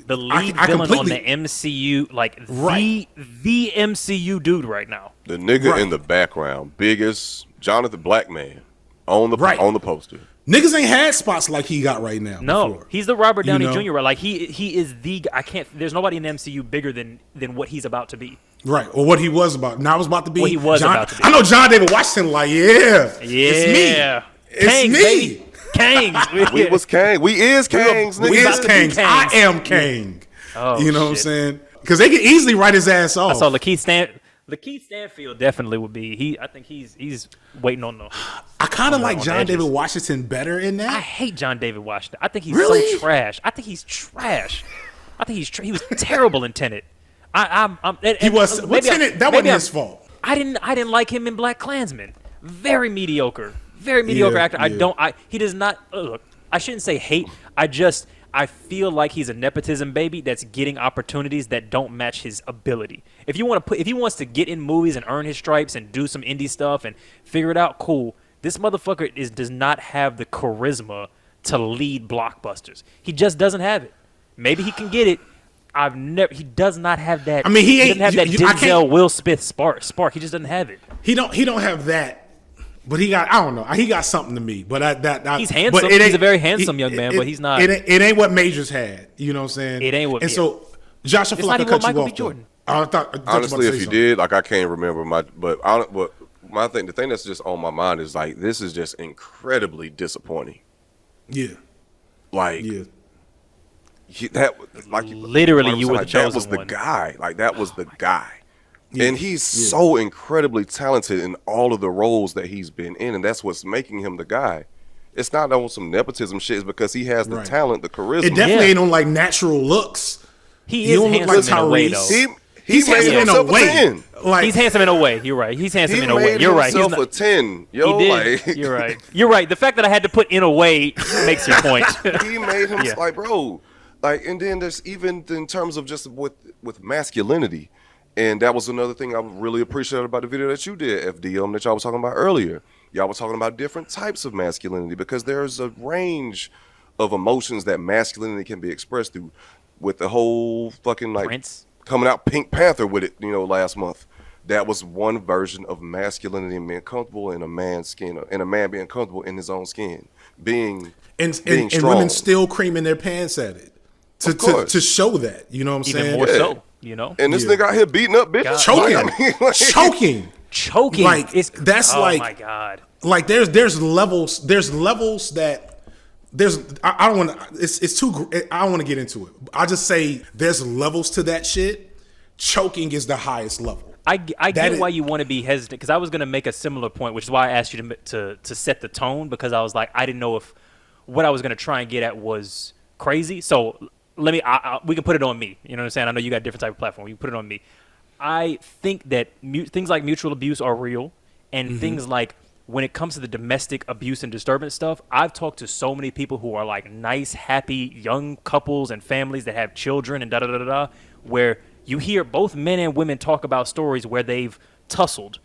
the lead villain on the MCU, like the MCU dude right now. The nigga in the background, biggest Jonathan Black man on the poster. Niggas ain't had spots like he got right now. No, before. he's the Robert Downey Jr. Right? Like he is the. I can't. There's nobody in the MCU bigger than what he's about to be. Right, or what he was about. Now I was about to be. What he was about to be. I know John David Washington. Like, it's me. It's Kangs, me. Baby. Kangs. We was Kang. We is Kangs. We is Kangs. I am Kang. Oh, you know what I'm saying? Because they can easily write his ass off. I saw Lakeith Stanfield definitely would be. I think he's waiting on the. I kind of like John David Washington better in that. I hate John David Washington. I think he's Really? so trash. I think he's trash. He was terrible in Tenet. He was. That wasn't his fault. I didn't like him in Black Klansman. Very mediocre. Very mediocre actor. He does not look. I shouldn't say hate. I feel like he's a nepotism baby that's getting opportunities that don't match his ability. If he wants to get in movies and earn his stripes and do some indie stuff and figure it out, cool. This motherfucker does not have the charisma to lead blockbusters. He just doesn't have it. Maybe he can get it. He does not have that. I mean, he doesn't have that Denzel Will Smith spark. He just doesn't have it. He don't have that. But he got, I don't know. He got something to me. But he's handsome. He's a very handsome young man, but he's not. It ain't what Majors had. You know what I'm saying? It ain't what. And so, Josh, I feel like I cut you off. Jordan. I thought honestly, if you something. did, like I can't remember the thing that's just on my mind is like this is just incredibly disappointing. Yeah. Like. Yeah. Literally, you were the chosen one. That was the guy. Like that was the guy. Yeah. And he's so incredibly talented in all of the roles that he's been in, and that's what's making him the guy. It's not on some nepotism shit. It's because he has the talent, the charisma. It definitely ain't on like natural looks. He is handsome in a way, though. He's handsome in a way. Like, he's handsome in a way. You're right. He's handsome in a way. You're right. He's himself a 10. Yo, he did. Like, You're right. You're right. The fact that I had to put in a way makes your point. He made him like, bro. Like, and then there's even in terms of just with masculinity. And that was another thing I really appreciated about the video that you did, FDM, that y'all was talking about earlier. y'all were talking about different types of masculinity, because there's a range of emotions that masculinity can be expressed through. With the whole fucking like Prince coming out Pink Panther with it, last month. That was one version of masculinity and being comfortable in a man's skin, and a man being comfortable in his own skin, being strong. And women still creaming their pants at it to show that. You know what I'm even saying? more Yeah. so. And this nigga out here beating up bitches, choking. Like that's oh like, my God. Like there's levels that. I don't want to. It's too. I don't want to get into it. I just say there's levels to that shit. Choking is the highest level. I get why you want to be hesitant, because I was going to make a similar point, which is why I asked you to set the tone, because I was like, I didn't know if what I was going to try and get at was crazy. So we can put it on me. You know what I'm saying? I know you got a different type of platform. You can put it on me. I think that things like mutual abuse are real, and things like when it comes to the domestic abuse and disturbance stuff, I've talked to so many people who are like nice, happy, young couples and families that have children and da-da-da-da-da, where you hear both men and women talk about stories where they've tussled.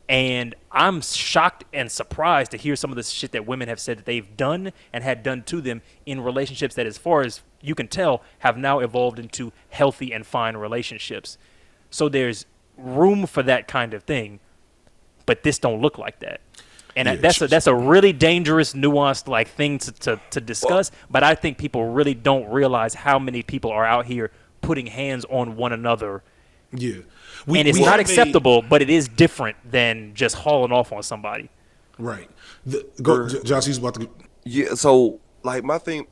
And I'm shocked and surprised to hear some of the shit that women have said that they've done and had done to them in relationships that, as far as you can tell, have now evolved into healthy and fine relationships. So there's room for that kind of thing, but this don't look like that. And that's a really dangerous, nuanced like thing to discuss. But I think people really don't realize how many people are out here putting hands on one another. Yeah. And it's not acceptable, but it is different than just hauling off on somebody. Right. Josh, he's about to. Yeah. So like my thing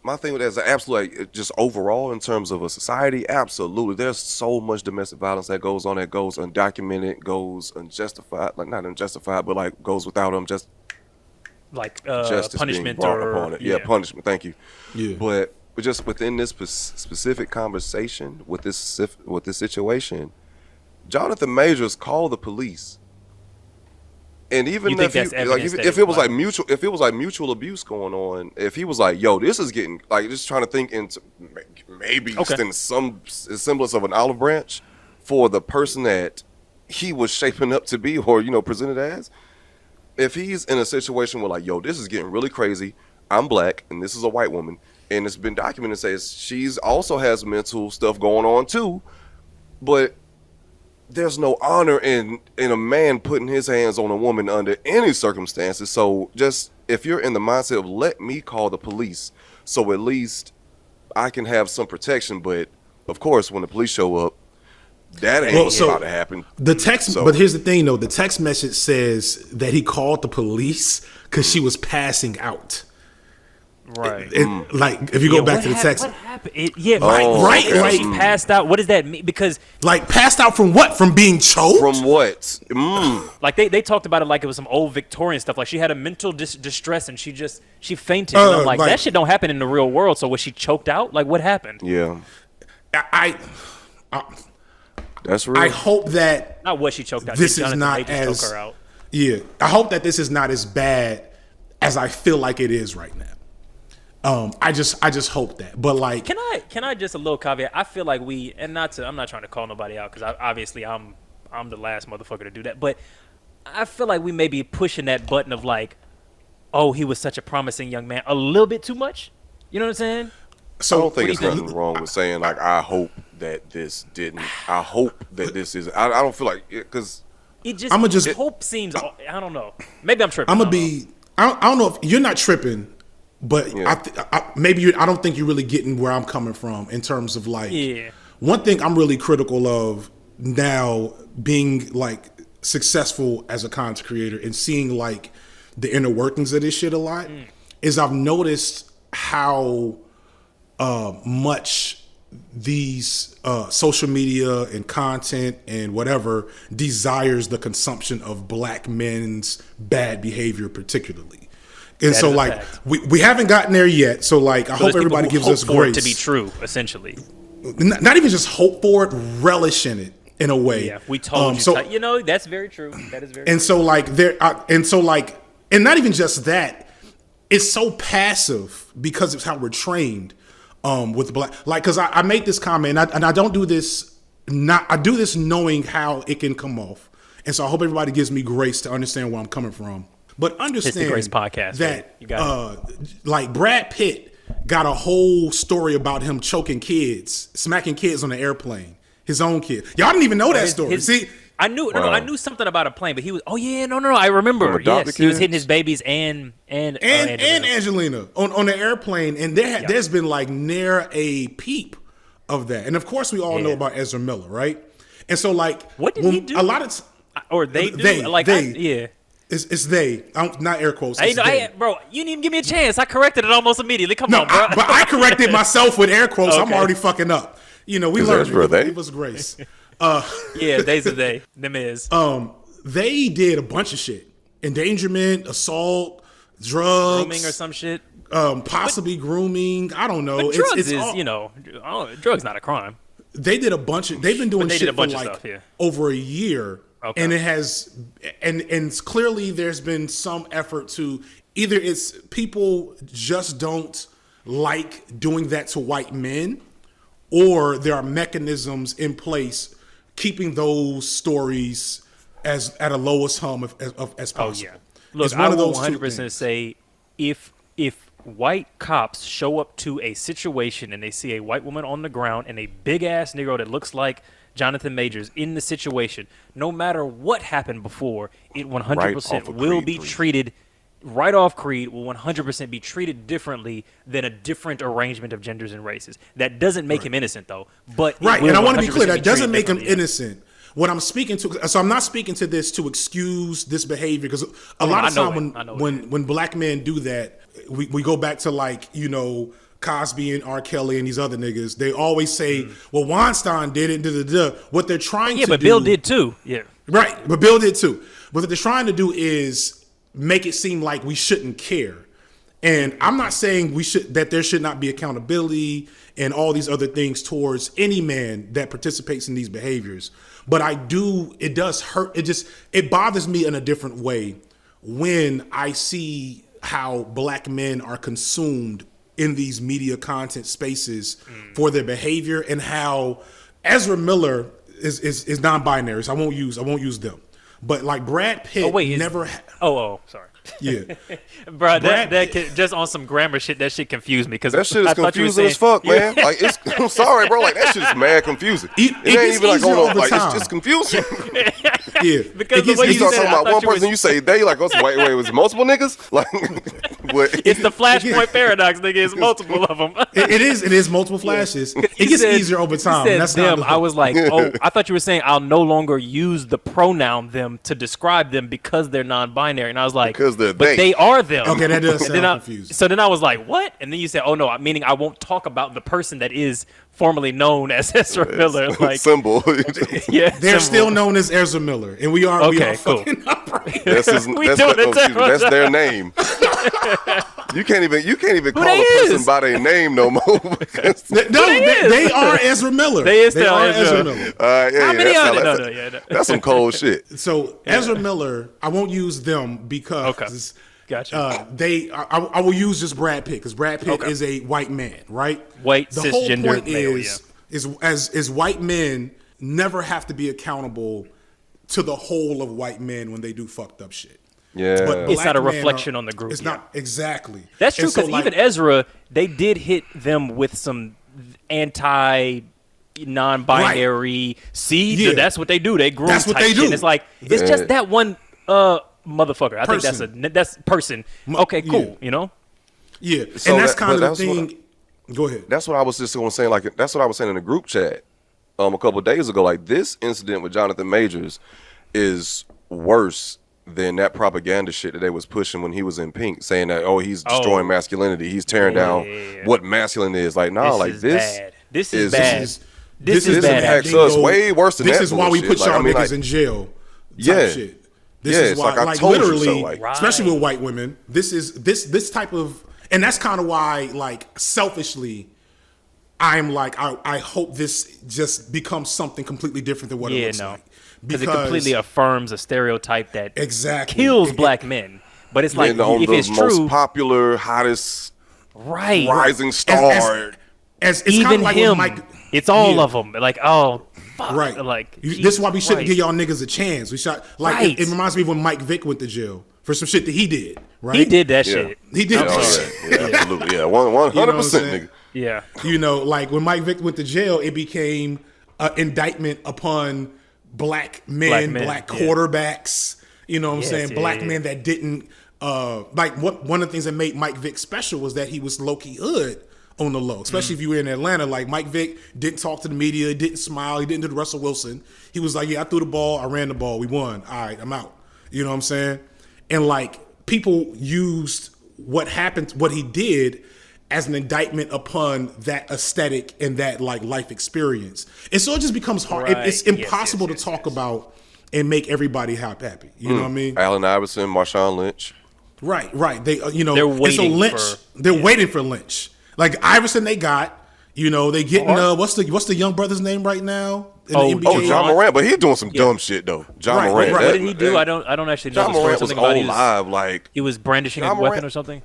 with that is absolutely, like, just overall in terms of a society, absolutely. There's so much domestic violence that goes on, that goes undocumented, goes unjustified, like not unjustified, but like goes without just like justice punishment being brought or upon it. Yeah, punishment. Thank you. Yeah. But just within this specific conversation with this situation, Johnathon Majors called the police. And even if it was like mutual abuse going on, if he was like, "Yo, this is getting like," just trying to think into maybe extend some semblance of an olive branch for the person that he was shaping up to be, or presented as. If he's in a situation where like, "Yo, this is getting really crazy. I'm black, and this is a white woman, and it's been documented says she's also has mental stuff going on too," but there's no honor in a man putting his hands on a woman under any circumstances. So just if you're in the mindset of let me call the police, so at least I can have some protection. But of course, when the police show up, that ain't what's about to happen. The text, but here's the thing though: the text message says that he called the police because she was passing out. Right. Like if you go back to the text, what happened? Right. She passed out. What does that mean? Because like passed out from what? From being choked? From what? Like they talked about it like it was some old Victorian stuff. Like she had a mental distress and she fainted. And I'm like, that shit don't happen in the real world. So was she choked out? Like what happened? Yeah. That's real. I hope that not what she choked out. This is not as choke her out. Yeah. I hope that this is not as bad as I feel like it is right now. I just hope that, but like, can I just a little caveat? I feel like I'm not trying to call nobody out because obviously I'm the last motherfucker to do that, but I feel like we may be pushing that button of like, oh, he was such a promising young man, a little bit too much. You know what I'm saying? So I don't think there's nothing wrong with saying like, I hope that this didn't. I hope that this is. I don't feel like because hope seems. I don't know. Maybe I'm tripping. I don't know if you're not tripping. But yeah. I don't think you're really getting where I'm coming from in terms of like, one thing I'm really critical of now being like successful as a content creator and seeing like the inner workings of this shit a lot is I've noticed how much these social media and content and whatever desires the consumption of black men's bad behavior particularly. And that so like we haven't gotten there yet. So like I hope everybody gives us grace to be true, essentially. Not even just hope for it, relish in it in a way. Yeah, we told you. So, that's very true. That is very. And true. so like and not even just that. It's so passive because it's how we're trained with black. Like because I make this comment and I don't do this. I do this knowing how it can come off. And so I hope everybody gives me grace to understand where I'm coming from. But understand Grace podcast, that right? You got like Brad Pitt got a whole story about him choking kids, smacking kids on the airplane. His own kid. Y'all didn't even know that story. See, I knew I knew something about a plane, but he was I remember. Yes, he was hitting his babies and Angelina on the airplane, and there's been like near a peep of that. And of course, we all know about Ezra Miller, right? And so, like, what did he do? A lot of or they do they. It's they. Not air quotes. Bro, you didn't even give me a chance. I corrected it almost immediately. Come on, bro. But I corrected myself with air quotes. Okay. I'm already fucking up. You know, we learned. Give us grace. They's a they. Them is. They did a bunch of shit: endangerment, assault, drugs, grooming or some shit. Possibly grooming. I don't know. But drugs drugs not a crime. They did a bunch of. They've been doing shit for like stuff, over a year. Okay. And it has, and clearly there's been some effort to either it's people just don't like doing that to white men, or there are mechanisms in place keeping those stories as at a lowest hum as possible. Oh yeah, look, I will 100% say if white cops show up to a situation and they see a white woman on the ground and a big ass Negro that looks like Johnathon Majors in the situation, no matter what happened before, it 100% will be treated right off Creed, will 100% be treated differently than a different arrangement of genders and races. That doesn't make him innocent, though. But and I want to be clear, that doesn't make him innocent. What I'm speaking to, so I'm not speaking to this to excuse this behavior, because a lot of time when black men do that, we go back to, like, you know, Cosby and R. Kelly and these other niggas. They always say, well, Weinstein did it, What they're trying to do... Yeah, but Bill did too. Yeah. Right, but Bill did too. But what they're trying to do is make it seem like we shouldn't care. And I'm not saying that there should not be accountability and all these other things towards any man that participates in these behaviors. But it does hurt. It bothers me in a different way when I see how black men are consumed in these media content spaces for their behavior, and how Ezra Miller is non-binary. So I won't use them. But like Brad Pitt sorry. Yeah. Bro, that just on some grammar shit, that shit confused me, because that shit is confusing as fuck, man. Like, I'm sorry, bro. Like, that shit is mad confusing. It ain't even like, hold on, like, it's just confusing. Yeah, because the way you start talking about one person, you say they, like, wait, it was multiple niggas? Like, what? It's the Flashpoint paradox, nigga. It's multiple of them. It is multiple flashes. It gets easier over time. That's them. I was like, I thought you were saying I'll no longer use the pronoun them to describe them because they're non-binary, and I was like, but they are them. Okay, that does sound confusing. So then I was like, what? And then you said, oh no, meaning I won't talk about the person that is formerly known as Ezra Miller. Like, symbol. Yeah, they're still known as Ezra Miller, and we are cool. fucking up right that's their name. You can't even call a person by their name no more. They are Ezra Miller. They are Ezra Miller. How many are there? That's some cold shit. So Ezra Miller, I won't use them because gotcha. I will use just Brad Pitt, because Brad Pitt is a white man, right? White, the cisgender whole point male, is white men never have to be accountable to the whole of white men when they do fucked up shit. Yeah, but it's not a reflection on the group. It's not exactly. That's true, because even Ezra, they did hit them with some non-binary. Right. See, that's what they do. They groom. That's what they do. Shit. It's like it's just that one motherfucker. I think that's person. Okay, cool. You know. Yeah, so and that's kind of the thing. Go ahead. That's what I was just going to say. Like, that's what I was saying in the group chat a couple of days ago. Like, this incident with Johnathon Majors is worse than that propaganda shit that they was pushing when he was in Pink, saying that, he's destroying masculinity, he's tearing down what masculine is. Like, this is bad. This impacts us way worse than that. This is why we put y'all niggas in jail. Shit. This is why, like, literally, especially with white women, this type of, and that's kind of why, like, selfishly, I'm like, I hope this just becomes something completely different than what it looks like. Because it completely affirms a stereotype that kills black men. But it's like, if it's true, most popular, hottest, rising star, as it's even like him, it's all of them. Like, fuck. Right. Like, this is why we shouldn't give y'all niggas a chance. We shot, like, it reminds me of when Mike Vick went to jail. for some shit that he did. Right? He did that Yeah. shit. He did I'm that sorry. shit. Yeah, absolutely. Yeah, 100%, saying? nigga. Yeah. You know, like when Mike Vick went to jail, it became an indictment upon black men, black yeah. quarterbacks. You know what I'm Yes, saying? yeah, Black yeah. men that didn't like one of the things that made Mike Vick special was that he was low-key hood on the low, especially if you were in Atlanta. Like Mike Vick didn't talk to the media, didn't smile, he didn't do the Russell Wilson. He was like, yeah, I threw the ball, I ran the ball, we won. All right, I'm out. You know what I'm saying? And like people used what happened, what he did as an indictment upon that aesthetic and that like life experience. And so it just becomes hard. Right. It's impossible to talk about and make everybody happy. You know what I mean? Allen Iverson, Marshawn Lynch. Right. They, They're waiting and so Lynch, they're waiting for Lynch. Like Iverson, they got. You know, they getting what's the young brother's name right now in the NBA? Oh, John Morant, but he's doing some dumb shit though. John Right, Morant. right. What did he do? I don't actually know. John the story. Morant was Something about on live like he was brandishing a John weapon Morant- or something.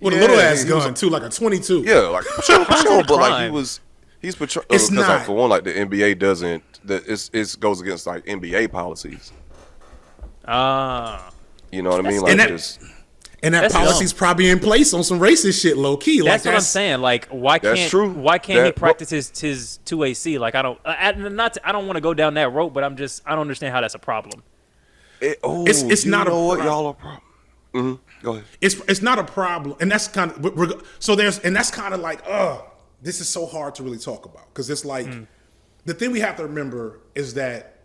With a Yeah, little ass he was gun too, like a 22. yeah, like patrol, but like crime? he's patrol. It's Because like not. for one, like the NBA doesn't. It goes against like NBA policies. Ah. You know what I mean? Like And that- just And that That's policy's probably in place on some racist shit, low key. That's like what I'm saying. Like, why That's can't true. why can't he That- practice his 2AC? Like, I don't want to go down that road, but I don't understand how that's a problem. It's you not a know what problem. y'all are problem. Go ahead. It's not a problem, and that's kind of that's kind of like this is so hard to really talk about because it's like the thing we have to remember is that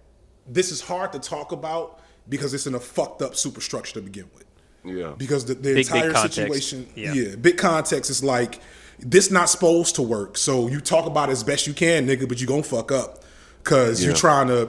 this is hard to talk about because it's in a fucked up superstructure to begin with. Yeah. Because the Big entire context. situation, Yeah. big context is like this not supposed to work. So you talk about it as best you can, nigga, but you gonna fuck up because you're trying to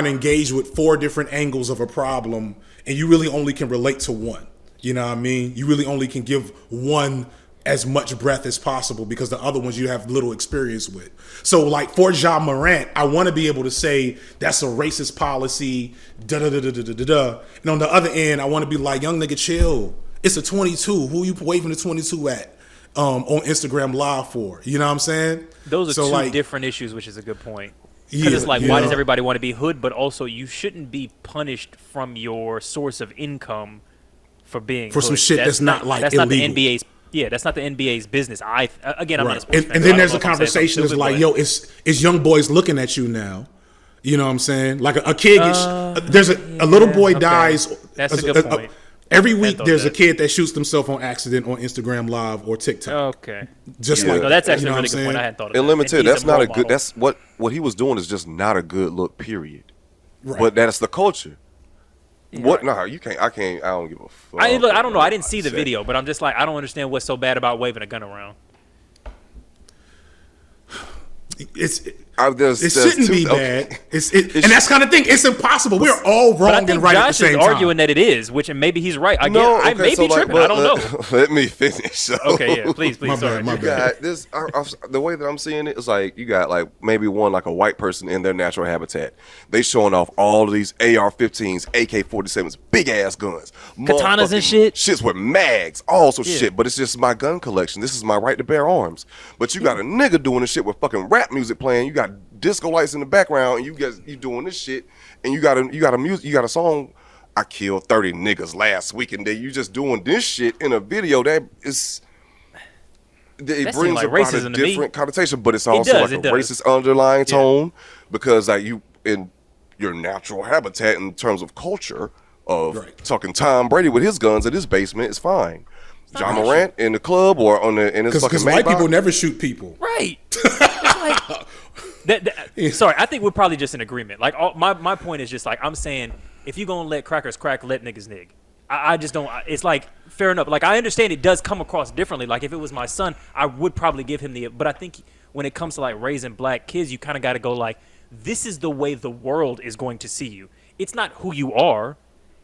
engage with 4 different angles of a problem, and you really only can relate to one. You know what I mean? You really only can give one as much breath as possible because the other ones you have little experience with. So like for John Morant, I want to be able to say that's a racist policy, da da da da da da da. And on the other end, I want to be like, young nigga, chill. It's a 22. Who you waving the 22 at on Instagram Live for? You know what I'm saying? Those are two like, different issues, which is a good point. Yeah, Because it's like, you why know? does everybody want to be hood? But also, you shouldn't be punished from your source of income for being For some hood. shit that's not, like, that's illegal. not the NBA's. Yeah, that's not the NBA's business. I'm not a Right. sports fan, And so then I there's don't a know if I'm saying conversation something that's like, stupid, yo, it's young boys looking at you now. You know what I'm saying? Like a kid gets, there's a little boy okay. dies. That's a good point. Every week thought there's a that. kid that shoots themselves on accident on Instagram Live or TikTok. but- Okay. Just Yeah. like No, that's actually you know a really what good I'm point. I saying? hadn't thought of that. And limited. And he's That's not role a good. model. That's what he was doing is just not a good look. Period. Right. But that's the culture. What? No, you can't. I can't. I don't give a fuck. I don't know. I didn't see the Shit. video, but I'm just like, I don't understand what's so bad about waving a gun around. It Shouldn't be bad. And that's kind of thing. It's impossible. We're all But I wrong think and right at the Josh same is time. arguing that it is, which and maybe he's right. I No, I may so be tripping. but I don't know. Let me finish. So. Okay, yeah, please, My sorry. bad, my You got this. The way that I'm seeing it is like you got like maybe one like a white person in their natural habitat. They showing off all of these AR-15s, AK-47s, big ass guns, Katanas and motherfucking shit. shits with mags, all sorts of Yeah. shit. But it's just my gun collection. This is my right to bear arms. But you got a nigga doing this shit with fucking rap music playing. You got disco lights in the background, and you doing this shit, and you got a song. I killed 30 niggas last week, and then you just doing this shit in a video that is. It That seem brings like about a racism to me. different connotation, but it's also does, like a it does. racist underlying tone because like you in your natural habitat in terms of culture of Right. talking Tom Brady with his guns in his basement is fine. John Morant in the club or in his fucking Because white Maybach. people never shoot people. Right. Sorry, I think we're probably just in agreement. Like, my point is just like, I'm saying, if you're going to let crackers crack, let niggas nig. I just don't, it's like, fair enough. Like, I understand it does come across differently. Like, if it was my son, I would probably give him but I think when it comes to, like, raising black kids, you kind of got to go, like, this is the way the world is going to see you. It's not who you are.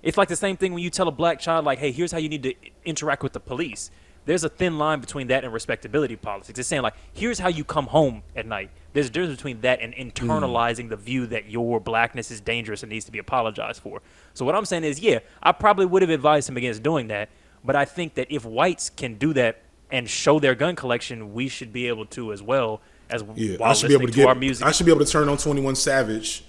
It's like the same thing when you tell a black child, like, hey, here's how you need to interact with the police. There's a thin line between that and respectability politics. It's saying, like, here's how you come home at night. There's a difference between that and internalizing the view that your blackness is dangerous and needs to be apologized for. So what I'm saying is, yeah, I probably would have advised him against doing that. But I think that if whites can do that and show their gun collection, we should be able to as well as Yeah, while I should be able listening to to our music. I should be able to turn on 21 Savage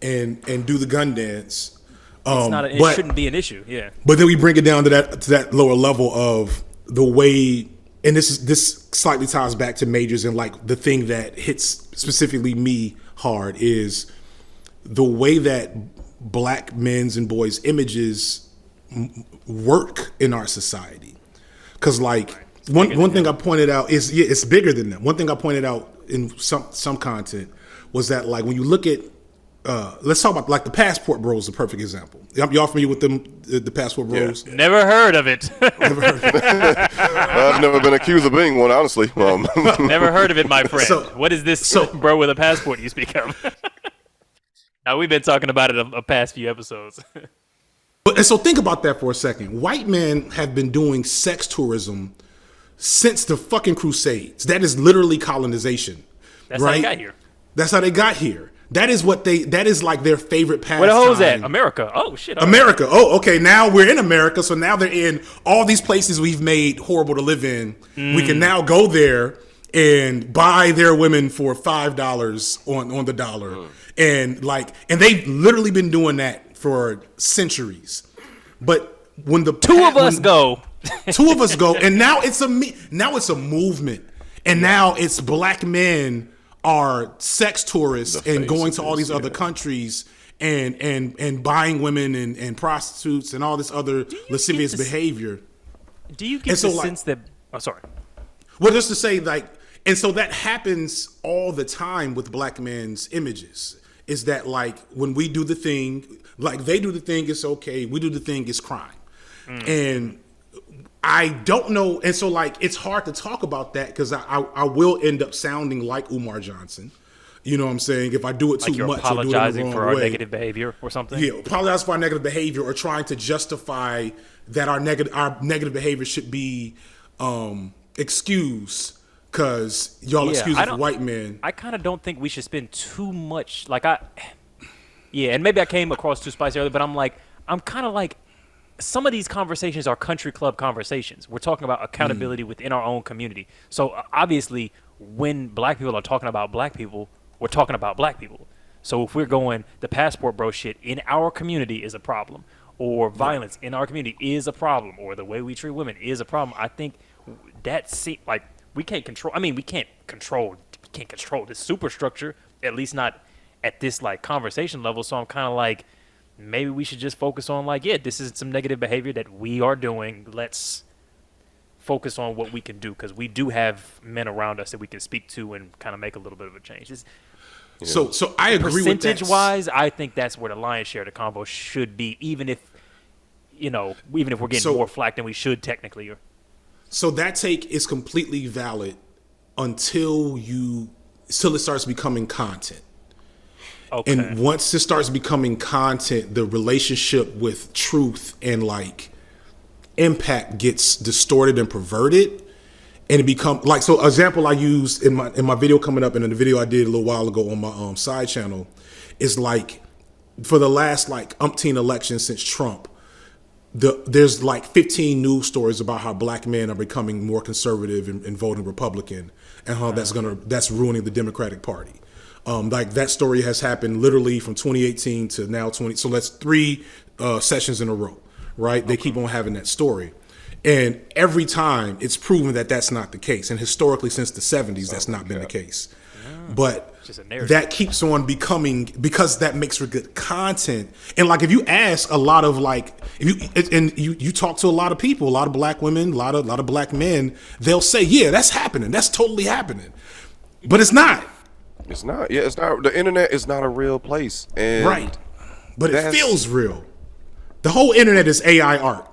and do the gun dance It's not. It shouldn't be an issue. Yeah. But then we bring it down to that lower level of the way, and this slightly ties back to Majors, and like the thing that hits specifically me hard is the way that black men's and boys' images work in our society. Because like one thing I pointed out is it's bigger than that. One thing I pointed out in some content was that like when you look at let's talk about like the passport bros, a perfect example. Y'all familiar with them, the passport bros? Yeah. Never heard of it. I've never been accused of being one, honestly. Never heard of it, my friend. So- what is this bro with a passport you speak of? Now, we've been talking about it a past few episodes. And so think about that for a second. White men have been doing sex tourism since the fucking Crusades. That is literally colonization. That's right? how they got here. That's how they got here. That is like their favorite pastime. Where the hoes at? America. Oh, shit. All America. Right. Oh, okay. Now we're in America. So now they're in all these places we've made horrible to live in. We can now go there and buy their women for $5 on the dollar. And they've literally been doing that for centuries. But when the Two of us go, and now it's a movement. And now it's black men are sex tourists and going to all these other countries and buying women and prostitutes and all this other lascivious behavior. Do you get the sense that? Oh, sorry. Well, just to say, like, and so that happens all the time with black men's images. Is that like when we do the thing, like they do the thing, it's okay. We do the thing, it's crime. And I don't know. And so like, it's hard to talk about that because I will end up sounding like Umar Johnson. You know what I'm saying? If I do it too like you're much, apologizing or do it in the for wrong our way. negative behavior or something. Yeah, apologize for our negative behavior or trying to justify that our negative behavior should be excused because y'all excuse it for white men. I kind of don't think we should spend too much. And maybe I came across too spicy earlier, but I'm kind of like, some of these conversations are country club conversations. We're talking about accountability within our own community. So obviously, when black people are talking about black people, we're talking about black people. So if we're going, the passport bro shit in our community is a problem, or violence in our community is a problem, or the way we treat women is a problem, I think that's like we can't control. I mean, we can't control this superstructure, at least not at this like conversation level. So I'm kind of like, maybe we should just focus on like, yeah, this is some negative behavior that we are doing. Let's focus on what we can do, because we do have men around us that we can speak to and kind of make a little bit of a change. So I agree with that. Percentage-wise, I think that's where the lion's share of the convo should be, even if we're getting more flack than we should technically. So that take is completely valid until it starts becoming content. Okay. And once it starts becoming content, the relationship with truth and like impact gets distorted and perverted, and it becomes like, so example I used in my video coming up, and in the video I did a little while ago on my side channel, is like for the last like umpteen elections since Trump, there's like 15 news stories about how black men are becoming more conservative and voting Republican, and how that's ruining the Democratic Party. Like that story has happened literally from 2018 to now 20. So that's 3 sessions in a row, right? They keep on having that story. And every time it's proven that that's not the case. And historically, since the 70s, that's not been the case. But that keeps on becoming, because that makes for good content. And like, if you ask a lot of like, you talk to a lot of people, a lot of black women, a lot of black men, they'll say, yeah, that's happening. That's totally happening. But it's not. It's not. Yeah, it's not. The internet is not a real place. And right. But it feels real. The whole internet is AI art.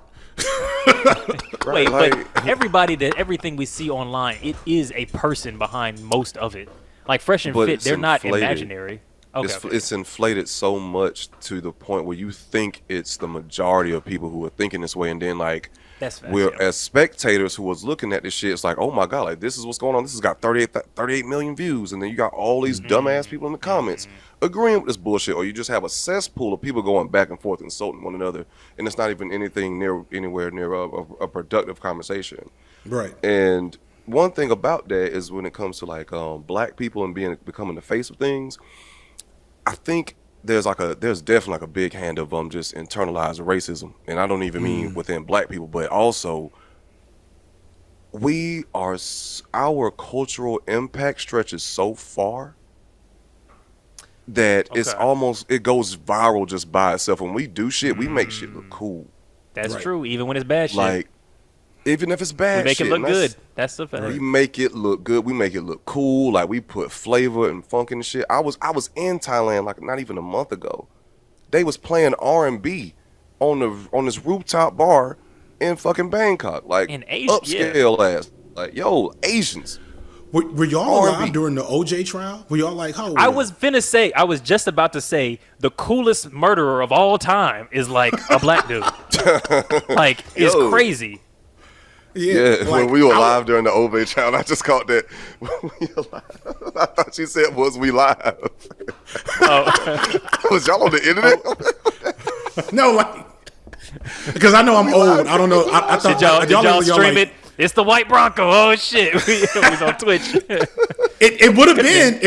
Wait, but everything we see online, it is a person behind most of it. Like Fresh and Fit, they're not imaginary. Okay, it's inflated so much to the point where you think it's the majority of people who are thinking this way, and then like as spectators who was looking at this shit, it's like, oh my god, like this is what's going on. This has got 38 million views, and then you got all these dumbass people in the comments agreeing with this bullshit, or you just have a cesspool of people going back and forth insulting one another, and it's not even anywhere near a productive conversation. Right. And one thing about that is when it comes to like black people and becoming the face of things, I think there's definitely like a big hand of just internalized racism, and I don't even mean within black people, but also our cultural impact stretches so far that it goes viral just by itself. When we do shit, we make shit look cool. That's true, even when it's bad shit. Like, even if it's bad we make shit, it look good. That's the fact. We make it look good. We make it look cool. Like, we put flavor and funk in the shit. I was in Thailand like not even a month ago. They was playing R&B on this rooftop bar in fucking Bangkok. Like, in Asia, upscale ass. Like, yo, Asians. Were y'all R&B. alive during the OJ trial? Were y'all like, how? I was just about to say, the coolest murderer of all time is like a black dude. Like, it's crazy. Yeah, like, when we were live during the OJ trial, I just caught that. I thought she said, "Was we live?" Was y'all on the internet? No, like, because I know I'm old. I don't know. I thought did y'all stream it? It's the White Bronco. Oh shit, we was on Twitch. It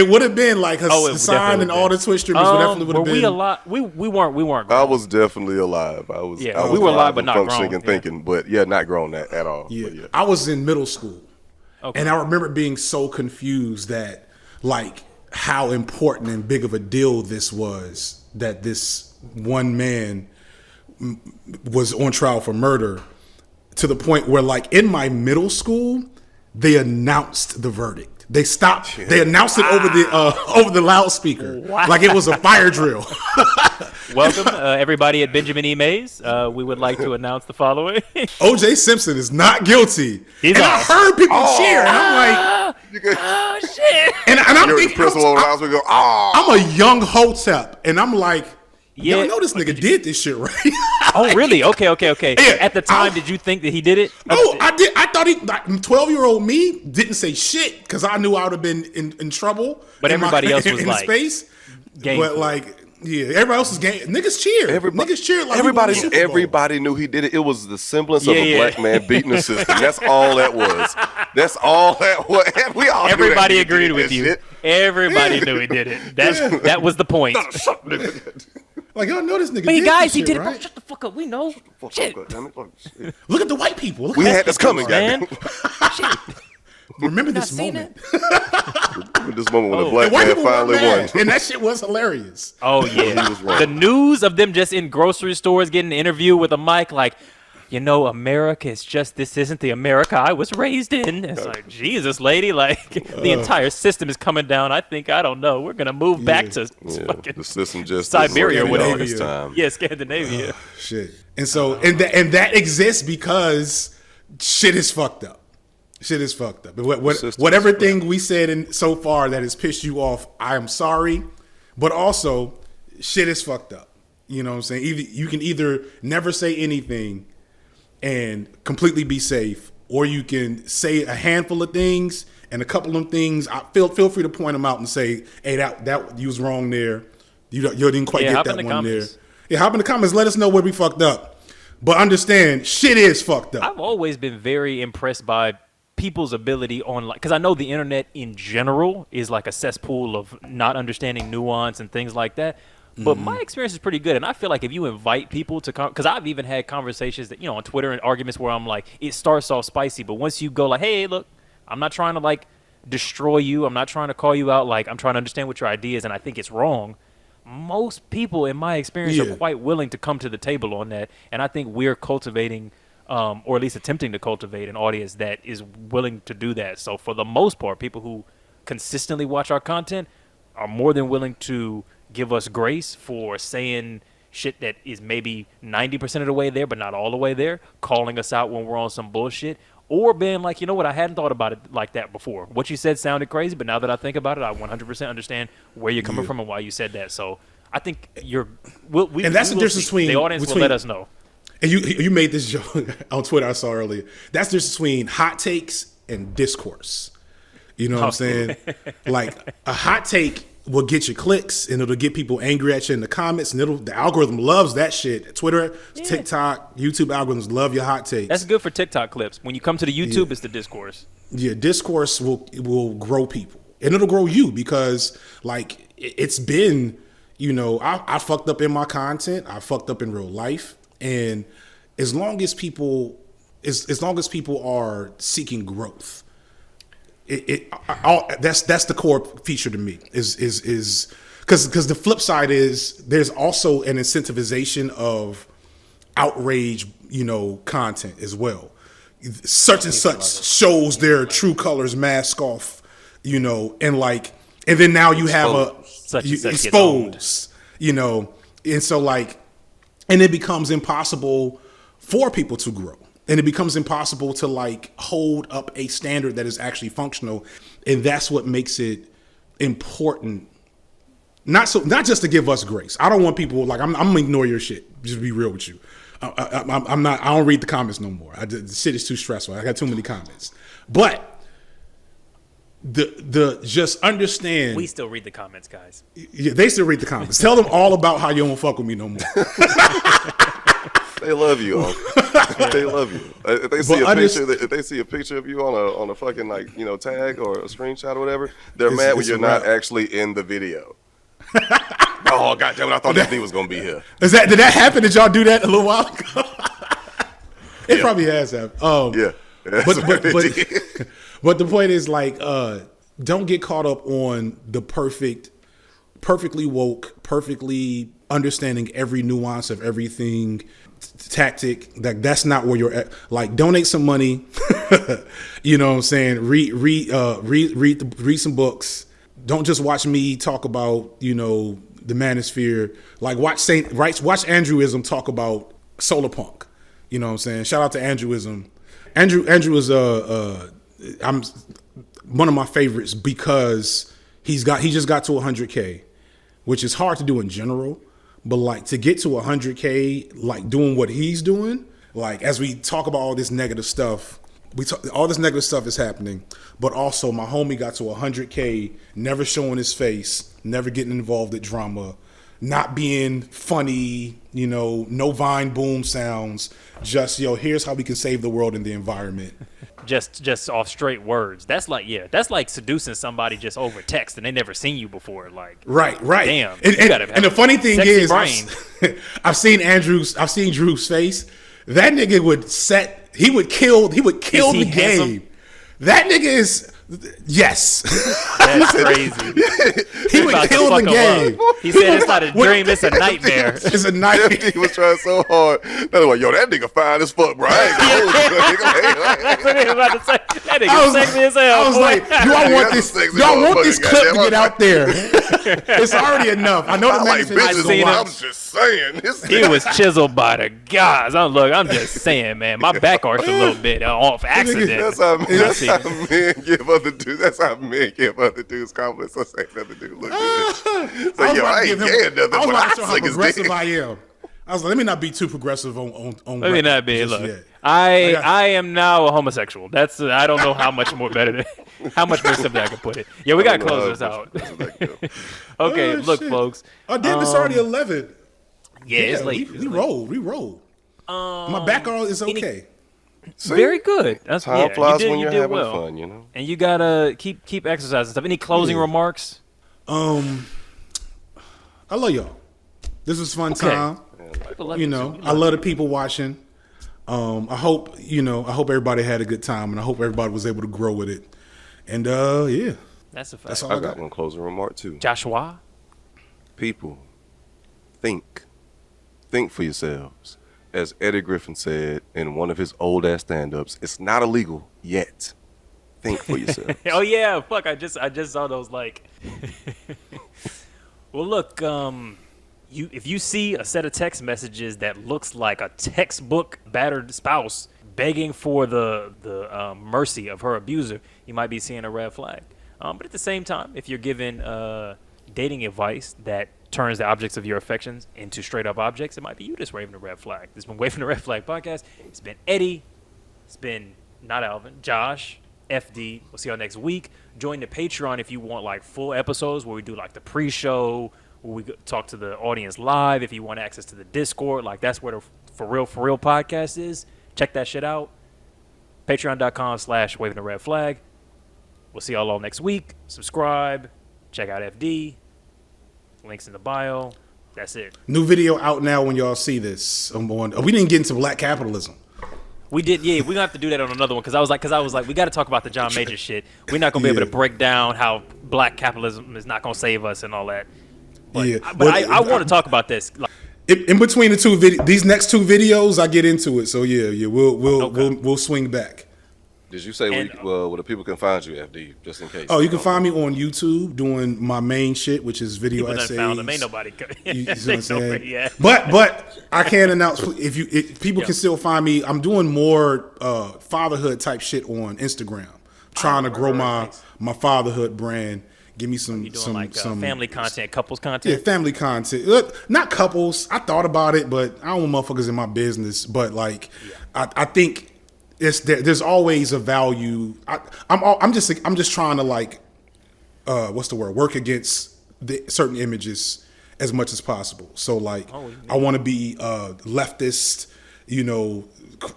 would have been like Hassan and all the Twitch streamers. Definitely would have been. Were we alive? We weren't. Grown. I was definitely alive. I was we were alive, but not functioning grown. and thinking, but not grown at all. Yeah. I was in middle school, and I remember being so confused that like how important and big of a deal this was that this one man was on trial for murder. To the point where, like, in my middle school, they announced the verdict. They stopped. They announced it over the loudspeaker, like it was a fire drill. Welcome, everybody at Benjamin E. Mays. We would like to announce the following: O.J. Simpson is not guilty. I heard people cheer, and I'm like, "Oh shit!" And I'm thinking, I'm a young hotep, and I'm like, y'all know this nigga did this shit, right? Oh, really? Okay. Yeah, At the time, did you think that he did it? Oh, I did. I thought 12-year-old me didn't say shit because I knew I would have been in trouble. But everybody else was in like, space. Game but like, yeah, everybody else was game. Niggas cheered. Niggas cheered. Like everybody knew he did it. It was the semblance of a black man beating the system. That's all that was. That's all that was. We all everybody agreed with you. Shit. Everybody knew he did it. That was the point. Like, y'all know this nigga. Hey guys, he did it. Right? Bro, shut the fuck up. We know. Shit. Look at the white people. We had this coming, man. Shit. Remember this moment. Remember this moment when the black man finally won. And that shit was hilarious. Oh, yeah. The news of them just in grocery stores getting an interview with a mic like, you know, America is just, this isn't the America I was raised in. It's like, Jesus, lady, like, the entire system is coming down. I don't know. We're going to move back to fucking the system just Siberia or whatever. This time. Yeah, Scandinavia. Shit. And so, and that exists because shit is fucked up. Shit is fucked up. Whatever thing we said so far that has pissed you off, I am sorry. But also, shit is fucked up. You know what I'm saying? You can either never say anything and completely be safe, or you can say a handful of things, and a couple of them things, feel free to point them out and say, hey, that you was wrong there. You didn't quite get that one there. Yeah, hop in the comments. Let us know where we fucked up. But understand, shit is fucked up. I've always been very impressed by people's ability online, because I know the internet in general is like a cesspool of not understanding nuance and things like that. But my experience is pretty good, and I feel like if you invite people to come, because I've even had conversations that, on Twitter and arguments where I'm like, it starts off spicy, but once you go like, hey, look, I'm not trying to like destroy you, I'm not trying to call you out, like I'm trying to understand what your idea is, and I think it's wrong. Most people, in my experience, are quite willing to come to the table on that, and I think we're cultivating, or at least attempting to cultivate, an audience that is willing to do that. So for the most part, people who consistently watch our content are more than willing to give us grace for saying shit that is maybe 90% of the way there, but not all the way there, calling us out when we're on some bullshit, or being like, you know what, I hadn't thought about it like that before. What you said sounded crazy, but now that I think about it, I 100% understand where you're coming from and why you said that. So I think and that's the difference between the audience will let us know. And you made this joke on Twitter I saw earlier. That's the difference between hot takes and discourse. You know what I'm saying? Like, a hot take will get you clicks, and it'll get people angry at you in the comments, and the algorithm loves that shit. Twitter, TikTok, YouTube algorithms love your hot takes. That's good for TikTok clips. When you come to the YouTube, it's the discourse. Yeah, discourse will grow people, and it'll grow you, because like it's been, I fucked up in my content. I fucked up in real life. And as long as people are seeking growth, that's the core feature to me is because the flip side is there's also an incentivization of outrage, content as well. Such and such shows their true colors mask off, and then now you have exposed, and so and it becomes impossible for people to grow. And it becomes impossible to hold up a standard that is actually functional. And that's what makes it important. Not just to give us grace. I don't want people I'm gonna ignore your shit. Just be real with you. I'm not. I don't read the comments no more. The shit is too stressful. I got too many comments. But the just understand. We still read the comments, guys. Yeah, they still read the comments. Tell them all about how you don't fuck with me no more. They love you. They love you. If they see a picture of you on a fucking tag or a screenshot or whatever, they're mad when you're not actually in the video. Oh goddamn it! I thought that thing was gonna be here. Did that happen? Did y'all do that a little while ago? It probably has happened. Yeah. But the point is don't get caught up on the perfectly woke, perfectly understanding every nuance of everything tactic. That's not where you're at. Donate some money. You know what I'm saying? Read some books. Don't just watch me talk about, the manosphere. Watch Andrewism talk about solar punk. You know what I'm saying? Shout out to Andrewism. Andrew is I'm one of my favorites because he just got to 100K, which is hard to do in general. But to get to 100K, doing what he's doing, as we talk about all this negative stuff, all this negative stuff is happening. But also my homie got to 100K, never showing his face, never getting involved with drama, not being funny, no Vine boom sounds, just, here's how we can save the world and the environment. Just off straight words. That's like seducing somebody just over text and they never seen you before. Right. Damn. And the funny thing is, I've seen Drew's face. That nigga would kill the game. Handsome? That nigga is. Yes. That's crazy. He would kill the game. He said it's not a dream, it's a nightmare. It's a nightmare. He was trying so hard. That was that nigga fine as fuck, bro. That's what he was about to say. That nigga sexy as hell. I was like, do I want this clip to get out there? It's already enough. I know the bitches. I'm just saying. He was chiseled by the guys. I'm just saying, man. My back arched a little bit off accident. That's how men give other dudes. That's how men give other dudes compliments. So say another dude look good. So I ain't getting nothing. I was but about I to show how suck his progressive dick. I am. I was like, let me not be too progressive on Let me not be. Look, I am now a homosexual. I don't know how much more simply I can put it. Yeah, we gotta close this out. Okay, look, folks. Oh, damn, it's already 11. Yeah, it's late. We rolled. My back arm is okay. See? Very good. That's Time flies when you you're did having well. fun, And you gotta keep exercising stuff. Any closing remarks? I love y'all. This was fun time. I love the people watching. I hope everybody had a good time, and I hope everybody was able to grow with it. And yeah, that's a fact. That's all I got one closing remark too. Joshua, People, think for yourselves. As Eddie Griffin said in one of his old ass stand-ups, it's not illegal yet. Think for yourselves. Oh yeah, fuck! I just saw those. Well, look, if you see a set of text messages that looks like a textbook battered spouse begging for the mercy of her abuser, you might be seeing a red flag. But at the same time, if you're given dating advice that turns the objects of your affections into straight up objects, it might be you just waving a red flag. This has been Waving the Red Flag podcast. It's been Eddie. It's been not Alvin. Josh. FD. We'll see y'all next week. Join the Patreon if you want full episodes where we do the pre-show, where we talk to the audience live. If you want access to the Discord, that's where the for real podcast is. Check that shit out. Patreon.com/Waving the Red Flag. We'll see y'all all next week. Subscribe. Check out FD. Links in the bio. That's it. New video out now when y'all see this. We didn't get into black capitalism. We did, yeah. We're gonna have to do that on another one because I was like, we got to talk about the John Majors shit. We're not gonna be able to break down how black capitalism is not gonna save us and all that. But, I want to talk about this. Like, in between the two these next two videos, I get into it. So yeah, we'll swing back. Did you say where the people can find you, FD, just in case? Oh, you can find me on YouTube doing my main shit, which is video people essays. Found them. Ain't nobody. You know what I'm saying? Yeah. But I can announce if people can still find me. I'm doing more fatherhood type shit on Instagram. Trying to grow my fatherhood brand. Give me some family content, couples content. Yeah, family content. Look, not couples. I thought about it, but I don't want motherfuckers in my business. But like, I think. There's always a value. I'm just trying to like, what's the word? Work against certain images as much as possible. So like, I want to be a leftist,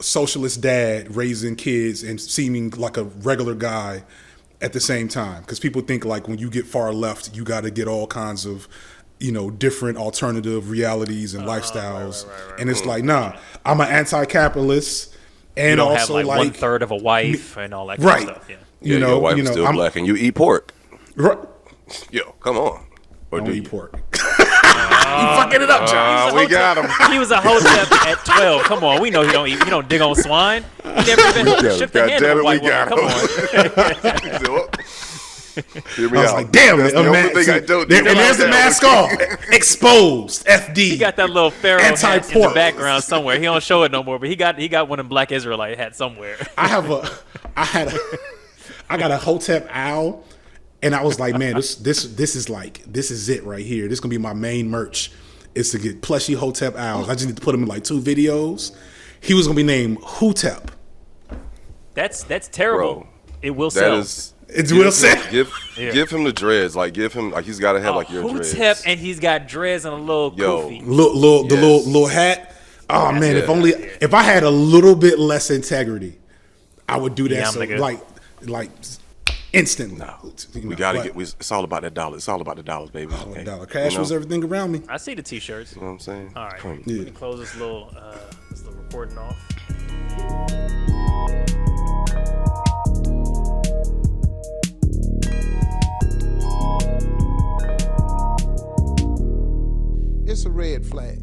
socialist dad raising kids and seeming like a regular guy at the same time. Because people think like when you get far left, you got to get all kinds of different alternative realities and lifestyles. Right. And it's like, nah, I'm an anti-capitalist. And you don't also have like 1/3 of a wife and all that kind of stuff. Yeah. Your wife is still black and you eat pork. Right. Yo, come on. Or do you eat pork? You fucking it up, John. We got him. He was a hotep at 12. Come on, we know he don't eat. You don't dig on swine. He never even shook the hand of a white woman. Come on. I was like, damn it. And there's the mask off. Exposed. FD. He got that little pharaoh hat in the background somewhere. He don't show it no more, but he got one of them black Israelite hat somewhere. I got a Hotep owl, and I was like, man, this is it right here. This is gonna be my main merch. Is to get plushy Hotep owls. I just need to put him in like 2 videos. He was gonna be named Hotep. That's terrible. Bro, it will sell. It's Will Smith. Give him the dreads. Like give him he's got to have like your dreads. Hotep, and he's got dreads and a little kufi. Little hat. Oh man, if I had a little bit less integrity, I would do that. Yeah, so like instantly. No, we gotta get. It's all about that dollar. It's all about the dollars, baby. Dollar cash was everything around me. I see the t-shirts. You know what I'm saying? All right, we can close this little recording off. It's a red flag.